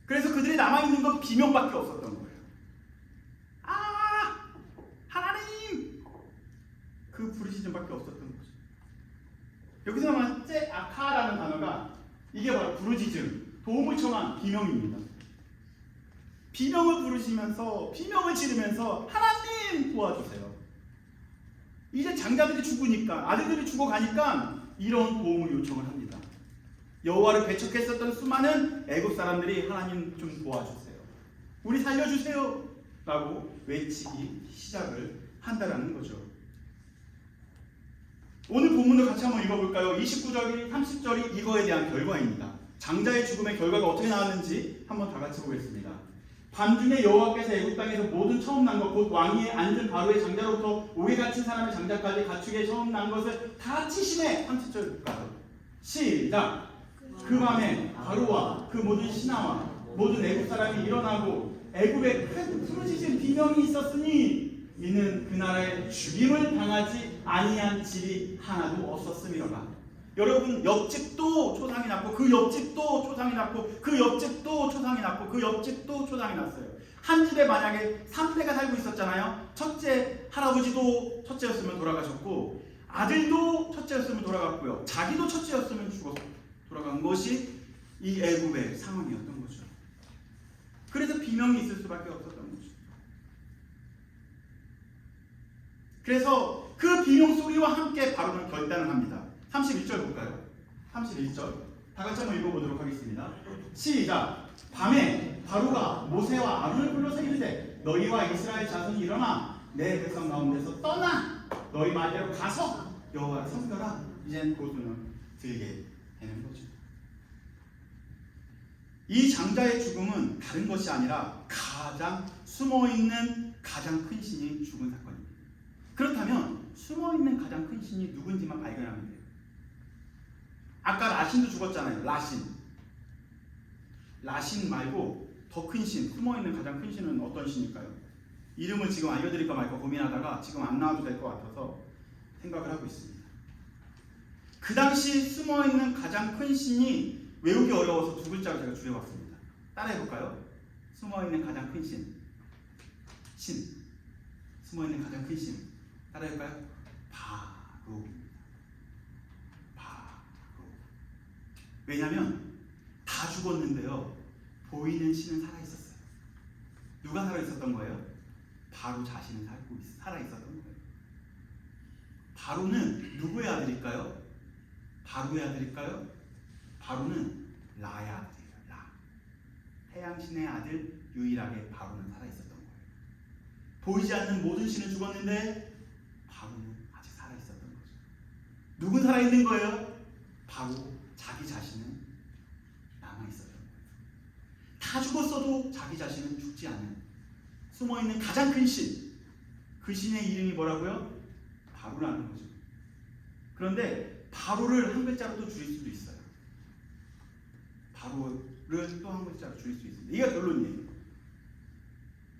그래서 그들이 남아있는 건 비명밖에 없었던 거예요. 아! 하나님! 그 부르짖음밖에 없었던 거죠. 여기서 말하는 째아카라는 단어가 이게 바로 부르짖음, 도움을 청한 비명입니다. 비명을 부르시면서 비명을 지르면서 하나님 도와주세요. 이제 장자들이 죽으니까 아들들이 죽어가니까 이런 도움을 요청을 합니다. 여호와를 배척했었던 수많은 애굽 사람들이 하나님 좀 도와주세요. 우리 살려주세요. 라고 외치기 시작을 한다라는 거죠. 오늘 본문을 같이 한번 읽어볼까요? 29절이 30절이 이거에 대한 결과입니다. 장자의 죽음의 결과가 어떻게 나왔는지 한번 다 같이 보겠습니다. 밤중에 여호와께서 애굽 땅에서 모든 처음 난 것 곧 왕위에 앉은 바로의 장자로부터 옥에 갇힌 사람의 장자까지 가축에 처음 난 것을 다 치심해. 30절 볼까요? 시작. 그 밤에 바로와 그 모든 신하와 모든 애굽 사람이 일어나고 애굽에 큰 부르짖은 비명이 있었으니 이는 그 나라에 죽임을 당하지 아니한 집이 하나도 없었음이로라. 여러분, 옆집도 초상이 났고 그 옆집도 초상이 났고 그 옆집도 초상이 났고 그 옆집도 초상이 났어요. 한 집에 만약에 3대가 살고 있었잖아요. 첫째 할아버지도 첫째였으면 돌아가셨고 아들도 첫째였으면 돌아갔고요. 자기도 첫째였으면 죽어서 돌아간 것이 이 애굽의 상황이었던 거죠. 그래서 비명이 있을 수밖에 없었던 거죠. 그래서 그 비명 소리와 함께 바로는 결단을 합니다. 31절 볼까요? 31절 다 같이 한번 읽어보도록 하겠습니다. 시작. 밤에 바로가 모세와 아론을 불러서 이르되 너희와 이스라엘 자손이 일어나 내 백성 가운데서 떠나 너희 말대로 가서 여호와를 섬겨라. 이젠 고수는 들게 되는 거죠. 이 장자의 죽음은 다른 것이 아니라 가장 숨어있는 가장 큰 신이 죽은 사건입니다. 그렇다면 숨어있는 가장 큰 신이 누군지만 발견하면 돼요. 아까 라신도 죽었잖아요. 라신 말고 더 큰 신, 숨어있는 가장 큰 신은 어떤 신일까요? 이름을 지금 알려드릴까 말까 고민하다가 지금 안 나와도 될 것 같아서 생각을 하고 있습니다. 그 당시 숨어있는 가장 큰 신이 외우기 어려워서 두 글자를 제가 줄여봤습니다. 따라해볼까요? 숨어있는 가장 큰 신. 숨어있는 가장 큰 신. 따라해볼까요? 바로입니다. 바로. 왜냐하면 다 죽었는데요. 보이는 신은 살아있었어요. 누가 살아있었던 거예요? 바로 자신은 살아있었던 거예요. 바로는 누구의 아들일까요? 바로의 아들일까요? 바로는 라의 아들이에요. 라. 태양신의 아들 유일하게 바로는 살아있었던 거예요. 보이지 않는 모든 신은 죽었는데 바로는 아직 살아있었던 거죠. 누군 살아있는 거예요? 바로 자기 자신은 남아있었던 거예요. 다 죽었어도 자기 자신은 죽지 않은 숨어있는 가장 큰 신. 그 신의 이름이 뭐라고요? 바로라는 거죠. 그런데 바로를 한 글자로 또 줄일 수도 있어요. 바로를 또 한 글자로 줄일 수 있습니다. 이게 결론이에요.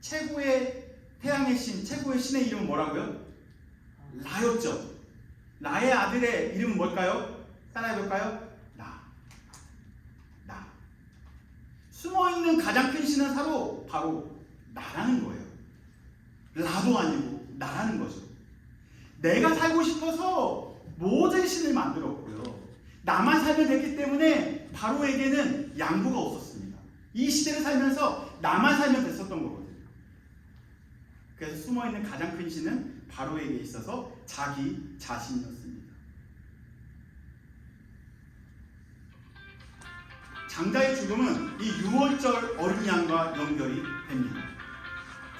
최고의 태양의 신, 최고의 신의 이름은 뭐라고요? 라였죠. 라의 아들의 이름은 뭘까요? 따라해볼까요? 나. 숨어있는 가장 큰 신은 바로 나라는 거예요. 라도 아니고 나라는 거죠. 내가 살고 싶어서 모든 신을 만들었고요. 나만 살면 됐기 때문에 바로에게는 양보가 없었습니다. 이 시대를 살면서 나만 살면 됐었던 거거든요. 그래서 숨어있는 가장 큰 신은 바로에게 있어서 자기 자신이었습니다. 장자의 죽음은 이 6월절 어린 양과 연결이 됩니다.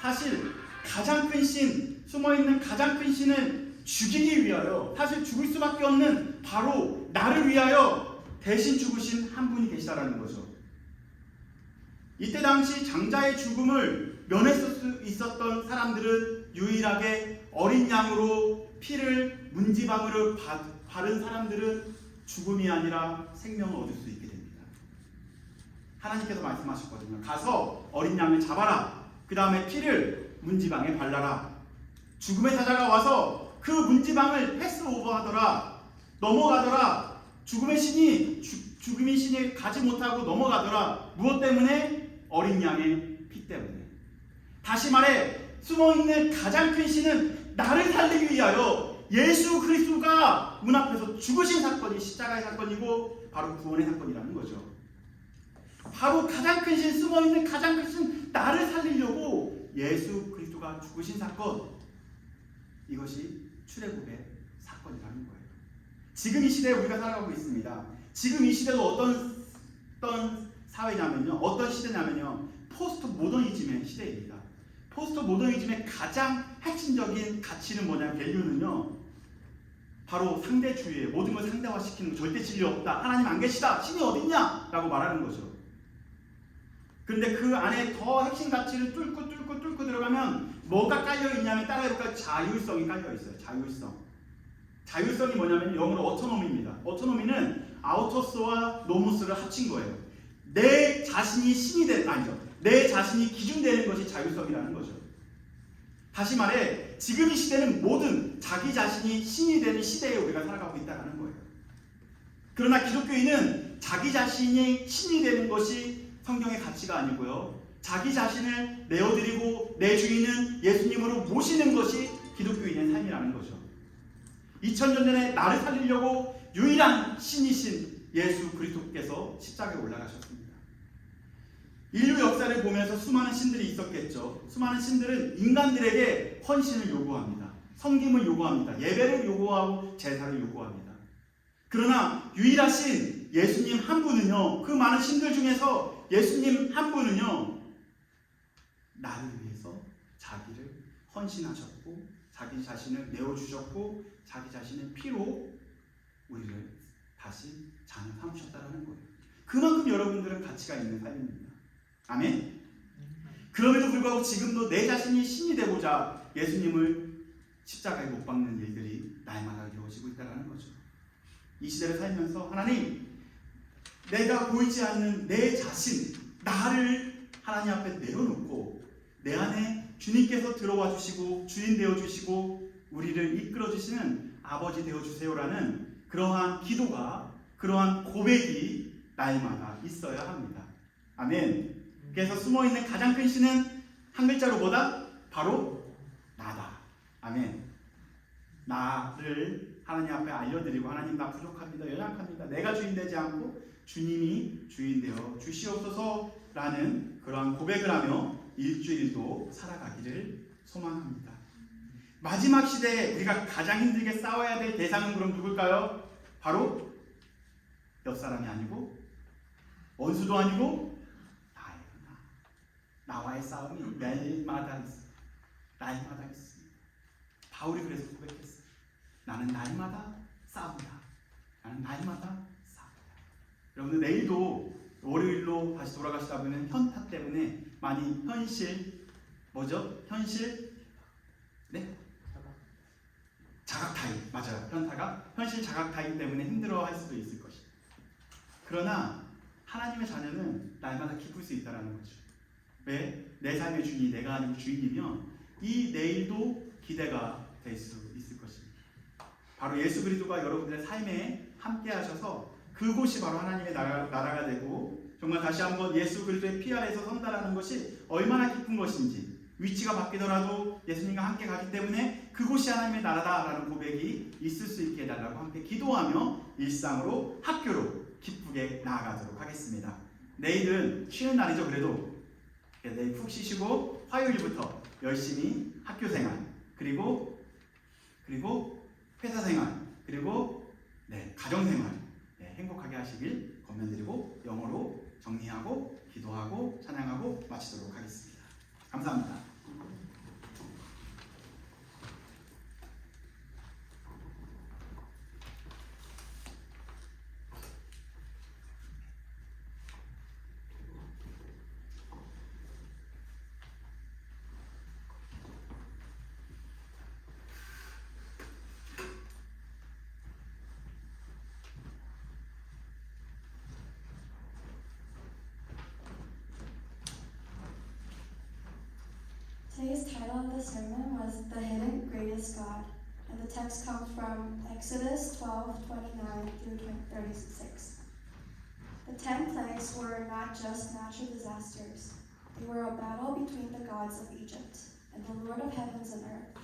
사실 가장 큰 신, 숨어있는 가장 큰 신을 죽이기 위하여, 사실 죽을 수밖에 없는 바로 나를 위하여 대신 죽으신 한 분이 계시다라는 거죠. 이때 당시 장자의 죽음을 면했을 수 있었던 사람들은 유일하게 어린 양으로 피를 문지방으로 바른 사람들은 죽음이 아니라 생명을 얻을 수 있게 됩니다. 하나님께서 말씀하셨거든요. 가서 어린 양을 잡아라. 그 다음에 피를 문지방에 발라라. 죽음의 사자가 와서 그 문지방을 패스오버하더라. 넘어가더라. 죽음의 신이 가지 못하고 넘어가더라. 무엇 때문에? 어린 양의 피 때문에. 다시 말해 숨어있는 가장 큰 신은 나를 살리기 위하여 예수 그리스도가 문 앞에서 죽으신 사건이 십자가의 사건이고 바로 구원의 사건이라는 거죠. 바로 가장 큰 신, 숨어있는 가장 큰 신, 나를 살리려고 예수 그리스도가 죽으신 사건, 이것이 출애굽의 사건이라는 거예요. 지금 이 시대에 우리가 살아가고 있습니다. 지금 이 시대도 어떤 사회냐면요, 어떤 시대냐면요, 포스트 모더니즘의 시대입니다. 포스트 모더니즘의 가장 핵심적인 가치는 뭐냐면, 밸류는요, 바로 상대주의예요. 모든 걸 상대화시키는 거, 절대 진리 없다, 하나님 안 계시다, 신이 어딨냐 라고 말하는 거죠. 그런데 그 안에 더 핵심 가치를 뚫고 들어가면 뭐가 깔려있냐면, 따라해볼까요? 자율성이 깔려있어요. 자율성이 뭐냐면 영어로 어토노미입니다. 어토노미는 아우토스와 노무스를 합친 거예요. 내 자신이 신이 되는, 아니죠, 내 자신이 기준되는 것이 자율성이라는 거죠. 다시 말해, 지금 이 시대는 모든 자기 자신이 신이 되는 시대에 우리가 살아가고 있다는 거예요. 그러나 기독교인은 자기 자신이 신이 되는 것이 성경의 가치가 아니고요, 자기 자신을 내어드리고 내 주인은 예수님으로 모시는 것이 기독교인의 삶이라는 거죠. 2000년 전에 나를 살리려고 유일한 신이신 예수 그리스도께서 십자가에 올라가셨습니다. 인류 역사를 보면서 수많은 신들이 있었겠죠. 수많은 신들은 인간들에게 헌신을 요구합니다. 섬김을 요구합니다. 예배를 요구하고 제사를 요구합니다. 그러나 유일하신 예수님 한 분은요, 그 많은 신들 중에서 예수님 한 분은요, 나를 위해서 자기를 헌신하셨고 자기 자신을 내어주셨고 자기 자신의 피로 우리를 다시 자녀 삼으셨다는 거예요. 그만큼 여러분들은 가치가 있는 삶입니다. 아멘. 그럼에도 불구하고 지금도 내 자신이 신이 되고자 예수님을 십자가에 못 박는 일들이 날마다 이루어지고 있다는 거죠. 이 시대를 살면서 하나님, 내가 보이지 않는 내 자신, 나를 하나님 앞에 내어놓고 내 안에 주님께서 들어와 주시고 주인 되어 주시고 우리를 이끌어 주시는 아버지 되어 주세요라는 그러한 기도가, 그러한 고백이 날마다 있어야 합니다. 아멘. 그래서 숨어있는 가장 큰 신은 한 글자로 뭐다? 바로 나다. 아멘. 나를 하나님 앞에 알려드리고, 하나님 나 부족합니다, 연약합니다, 내가 주인 되지 않고 주님이 주인 되어 주시옵소서라는 그러한 고백을 하며 일주일도 살아가기를 소망합니다. 마지막 시대에 우리가 가장 힘들게 싸워야 될 대상은 그럼 누굴까요? 바로 옆 사람이 아니고 원수도 아니고 나예요. 나와의 싸움이 날마다 있습니다. 날마다 있습니다. 바울이 그래서 고백했어요. 나는 날마다 싸운다. 나는 날마다 싸운다. 여러분들 내일도 월요일로 다시 돌아가시다 보면 현타 때문에 많이 네? 자각 타임, 맞아요. 현타가 현실 자각 타임 때문에 힘들어할 수도 있을 것이다. 그러나 하나님의 자녀는 날마다 기쁠 수 있다는 거죠. 왜? 내 삶의 주인이 내가 아니고 주인이면 이 내일도 기대가 될 수 있을 것입니다. 바로 예수 그리스도가 여러분들의 삶에 함께 하셔서 그곳이 바로 하나님의 나라가 되고, 정말 다시 한번 예수 그리스도의 피 아래에서 선다라는 것이 얼마나 기쁜 것인지, 위치가 바뀌더라도 예수님과 함께 가기 때문에 그곳이 하나님의 나라다라는 고백이 있을 수 있게 해달라고 함께 기도하며 일상으로, 학교로 기쁘게 나아가도록 하겠습니다. 내일은 쉬는 날이죠. 그래도 내일 푹 쉬시고 화요일부터 열심히 학교 생활, 그리고 회사 생활, 그리고 가정 생활 행복하게 하시길 권면드리고 영어로 정리하고 기도하고 찬양하고 마치도록 하겠습니다. 감사합니다. Today's title of the sermon was The Hidden Greatest God, and the text comes from Exodus 12:29 through 36. The 10 plagues were not just natural disasters. They were a battle between the gods of Egypt and the Lord of heavens and earth.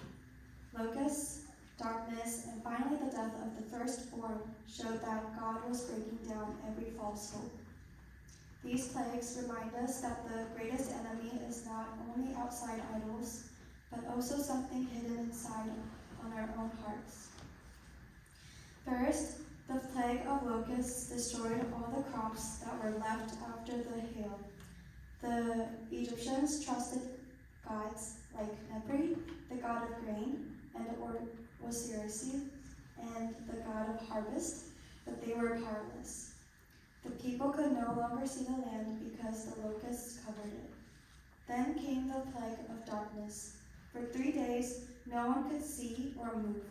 Locusts, darkness, and finally the death of the firstborn showed that God was breaking down every false hope. These plagues remind us that the greatest enemy is not only outside idols, but also something hidden inside on our own hearts. First, the plague of locusts destroyed all the crops that were left after the hail. The Egyptians trusted gods like Nebri, the god of grain, and Osirisi, and the god of harvest, but they were powerless. The people could no longer see the land because the locusts covered it. Then came the plague of darkness. For 3 days, no one could see or move.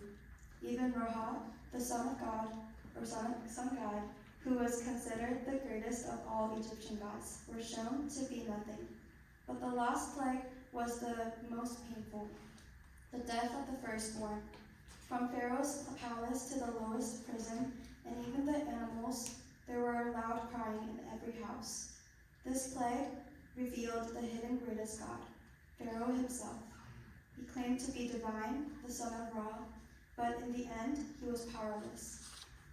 Even Raha, the son of God, or sun god, who was considered the greatest of all Egyptian gods, were shown to be nothing. But the last plague was the most painful, the death of the firstborn. From Pharaoh's palace to the lowest prison, and even the animals, there were loud crying in every house. This plague revealed the hidden greatest God, Pharaoh himself. He claimed to be divine, the son of Ra, but in the end, he was powerless.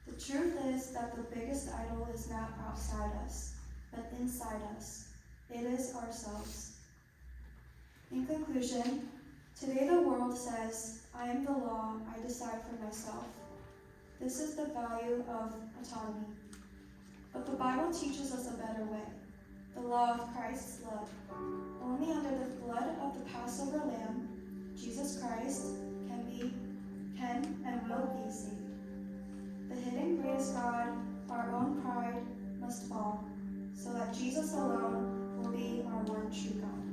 The truth is that the biggest idol is not outside us, but inside us. It is ourselves. In conclusion, today the world says, I am the law, I decide for myself. This is the value of autonomy. But the Bible teaches us a better way, the law of Christ's love. Only under the blood of the Passover lamb, Jesus Christ, can and will be saved. The hidden greatest God, our own pride, must fall, so that Jesus alone will be our one true God.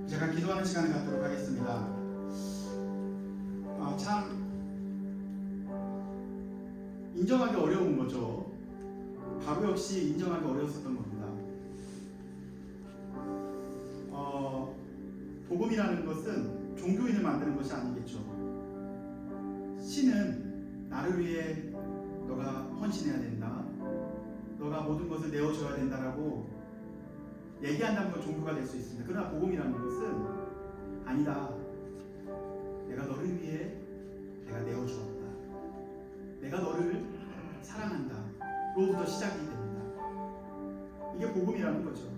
잠깐 기도하는 시간을 갖도록 하겠습니다. 참 인정하기 어려운 거죠. 바로 역시 인정하기 어려웠었던 겁니다. 복음이라는 것은 종교인을 만드는 것이 아니겠죠. 신은 나를 위해 너가 헌신해야 된다, 너가 모든 것을 내어줘야 된다라고 얘기한다는 건 종교가 될 수 있습니다. 그러나 복음이라는 것은 아니다, 내가 너를 위해 내가 내어주었다, 내가 너를 사랑한다 로부터 시작이 됩니다. 이게 복음이라는 거죠.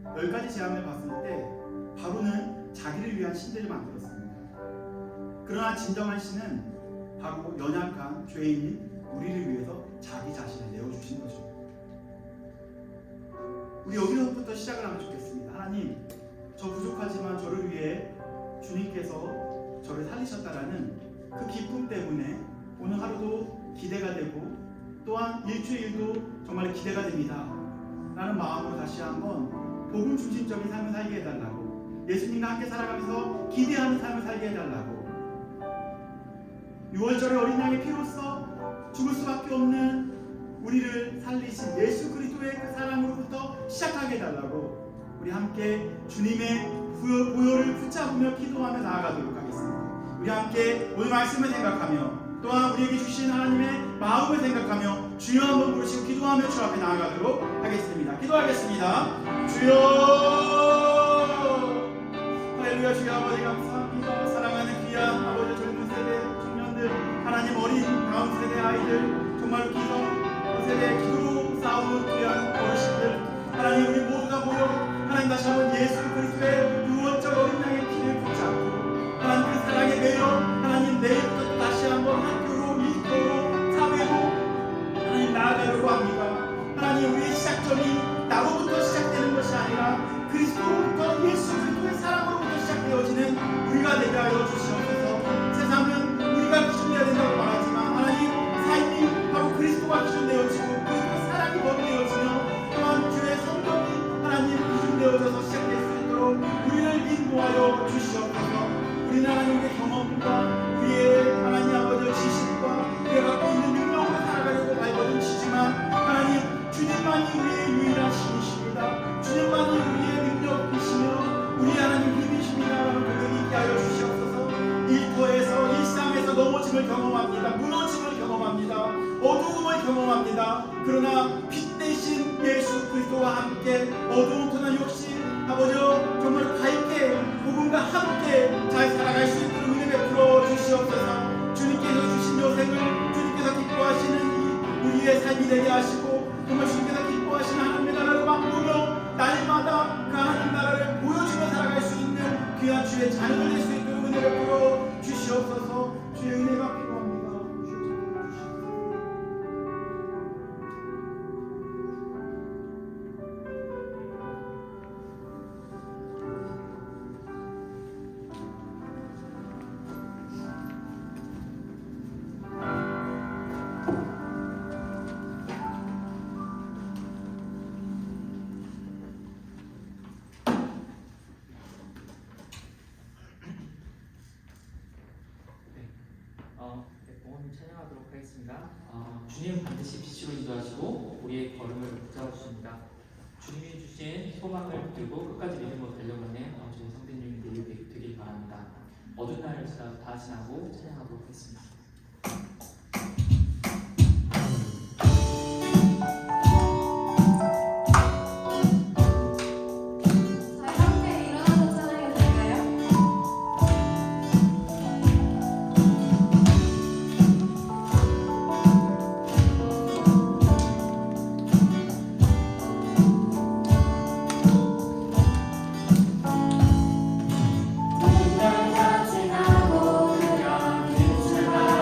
10가지 재앙을 봤을 때 바로는 자기를 위한 신들을 만들었습니다. 그러나 진정한 신은 바로 연약한 죄인인 우리를 위해서 자기 자신을 내어주신 거죠. 우리 여기서부터 시작을 하면 좋겠습니다. 하나님, 저 부족하지만 저를 위해 주님께서 저를 살리셨다라는 그 기쁨 때문에 오늘 하루도 기대가 되고 또한 일주일도 정말 기대가 됩니다 라는 마음으로 다시 한번 복음 중심적인 삶을 살게 해달라고, 예수님과 함께 살아가면서 기대하는 삶을 살게 해달라고, 6월절의 어린 양의 피로써 죽을 수밖에 없는 우리를 살리신 예수 그리스도의 그 사랑으로부터 시작하게 해달라고 우리 함께 주님의 보혈을 붙잡으며 기도하며 나아가도록 하겠습니다. 우리 함께 오늘 말씀을 생각하며 또한 우리에게 주신 하나님의 마음을 생각하며 주여 한번 부르시고 기도하며 주 앞에 나아가도록 하겠습니다. 기도하겠습니다. 주여, 할렐루야. 주여 아버지 감사합니다. 사랑하는 귀한 아버지 젊은 세대 청년들, 하나님 어린 다음 세대 아이들, 정말 기성 세대 기도로 싸우는 귀한 어르신들, 하나님 우리 모두가 모여 하나님 다시 한번 예수 그리스도의 유언적 어린 양의 피를 붙잡고 하나님 그 사랑에 매여 하나님 내일부터 다시 한번 학교로 일터로 사회로 하나님 나아가려고 합니다. 하나님 우리의 시작점이 나로부터 시작되는 것이 아니라 그리스도로부터 예수 그리스도의 사랑으로부터 시작되어지는 우리가 되게 하여 주시옵소서. 세상은 우리가 기준되어야 된다고 말하지만 하나님 삶이 바로 그리스도가 기준되어지고 그리스도의 사랑이 범되어지며 또한 주의 성령이 하나님 기준되어져서 시작될 수 있도록 우리를 인도하여 주시옵소서. 우리는 하나님의 경험과 우리의 하나님 아버지의 지식과 우리가 갖고 있는 능력으로 살아가려고 발버둥치지만 하나님 주님만이 우리의 유일한 신이십니다. 주님만이 우리의 능력이시며 우리 하나님 힘이십니다라는 고백이 있게 하여 주시옵소서. 일터에서 일상에서 넘어짐을 경험합니다. 무너짐을 경험합니다. 어두움을 경험합니다. 그러나 빛 대신 예수 그리스도와 함께 어두운 터널 욕심 아버지여 정말 밝게 복음과 함께 잘 살아갈 수 있도록 은혜 베풀어 주시옵소서. 주님께서 주신 여생을 주님께서 기뻐하시는 이 우리의 삶이 되게 하시고 정말 주님께서 기뻐하시는 하나님의 나라를 맛보며 날마다 그 하나님 나라를 보여주며 살아갈 수 있는 귀한 주의 자녀가 될 수 있도록 은혜 베풀어 주시옵소서. 주의 은혜가 필요합니다. 오늘 찬양하도록 하겠습니다. 주님은 반드시 빛으로 인도하시고 우리의 걸음을 붙잡아 주십니다. 주님이 주신 소망을 붙들고 끝까지 믿음으로 달려가는 저희 성도님들이 되길 바랍니다. 어두운 날을 다 지나고 찬양하도록 하겠습니다. 저희 함께 일어나서 찬양해 드릴까요? 날 같이 나고 그냥 빛을 발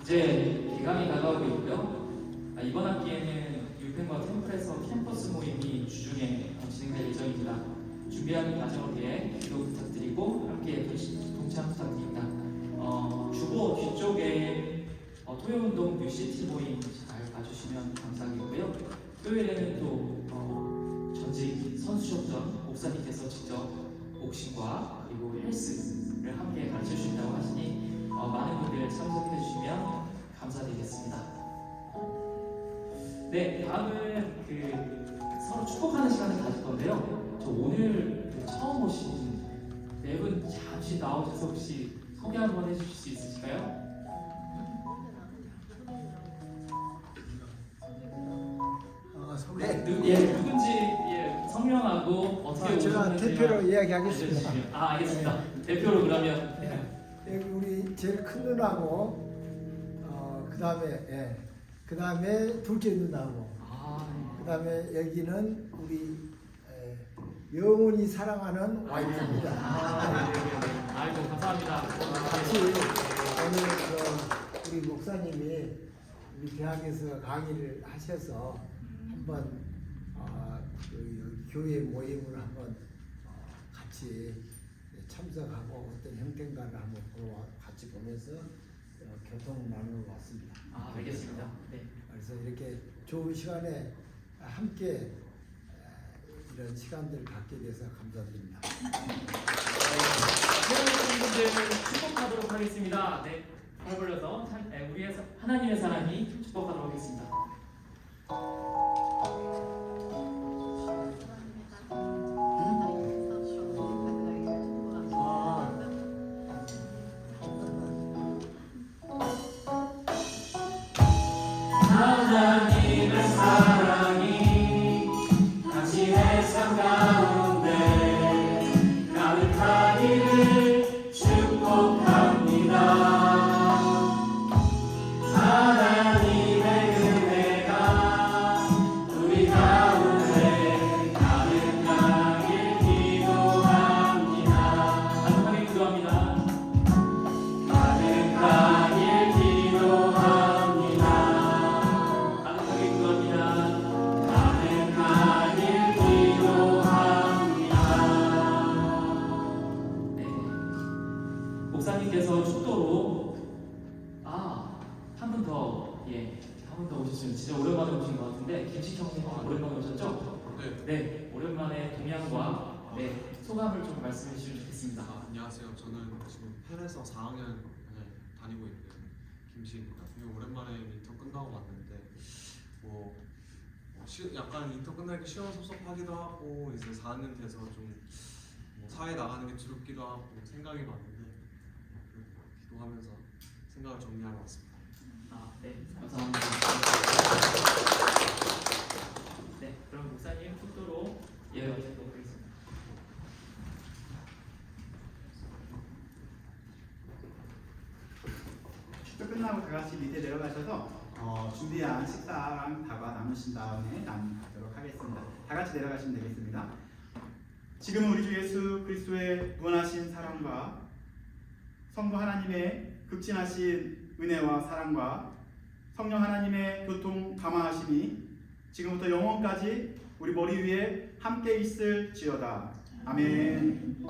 이제 개강이 다가오고 있고요. 이번 학기에는 유펜과 템플에서 캠퍼스 모임이 주중에 진행될 예정입니다. 준비하는 과정을 위해 기도 부탁드리고 함께 동참 부탁드립니다. 주보 뒤쪽에 토요운동 UCT 모임 잘 봐주시면 감사하겠고요. 토요일에는 또 전직 선수협전 목사님께서 직접 복싱과 그리고 헬스를 함께 가르쳐 주신다고 하시니 많은 분들 참석해 주시면 감사드리겠습니다. 네, 다음은 서로 축복하는 시간을 가질 건데요. 저 오늘 처음 오신 네 분 잠시 나오셔서 혹시 소개 한번 해주실 수 있으실까요? 소개. 누군지 성명하고 어떻게 제가 오셨는지 대표로 이야기하겠습니다. 알겠습니다. 대표로 그러면 여기 우리 제일 큰 누나고 그다음에 둘째 누나고 그다음에 여기는 우리 영원히 사랑하는 와이프입니다. 아이고 감사합니다. 같이 오늘 우리 목사님이 우리 대학에서 강의를 하셔서 한번 그 교회 모임을 한번 같이 참석하고 어떤 형태인가를 한번 같이 보면서 교통을 나누러 왔습니다. 알겠습니다. 네. 그래서 이렇게 좋은 시간에 함께 이런 시간들을 갖게 돼서 감사드립니다. 새로운 분들 축복하도록 하겠습니다. 네, 잘 불러서 우리의 하나님의 사랑이 축복하도록 하겠습니다. 하나님의 사랑이 당신의 삶 가운데 가득하기를 축복합니다. 하나님의 은혜가 우리 가운데 가득하게 기도합니다. 가득하게 기도합니다. 가득하게 기도합니다. 가득하게 기도합니다. 가득하게 기도합니다. 네. 목사님께서 축도로 한 분 더, 한 분 더 오셨으면 진짜 오랜만에 오신 것 같은데 김식형님 오랜만에 오셨죠? 네, 오랜만에 동양과 소감을 좀 말씀해 주시면 좋겠습니다. 안녕하세요. 저는 지금 펜에서 4학년 다니고 있는 김시입니다. 오랜만에 인터 끝나고 왔는데 약간 인터 끝나니까 시원섭섭하기도 하고 이제 4학년 돼서 좀 사회 나가는 게 두렵기도 하고 생각이 많은데 기도하면서 생각을 정리하러 왔습니다. 네, 감사합니다. 네, 그럼 목사님 축도로 예언하도록 하겠습니다. 축도 끝나고 다 같이 밑에 내려가셔서 준비한 식사랑 다과 나누신 다음에 나누도록 하겠습니다. 다 같이 내려가시면 되겠습니다. 지금은 우리 주 예수 그리스도의 무한하신 사랑과 성부 하나님의 극진하신 은혜와 사랑과 성령 하나님의 교통 감화하심이 지금부터 영원까지 우리 머리 위에 함께 있을지어다. 아멘.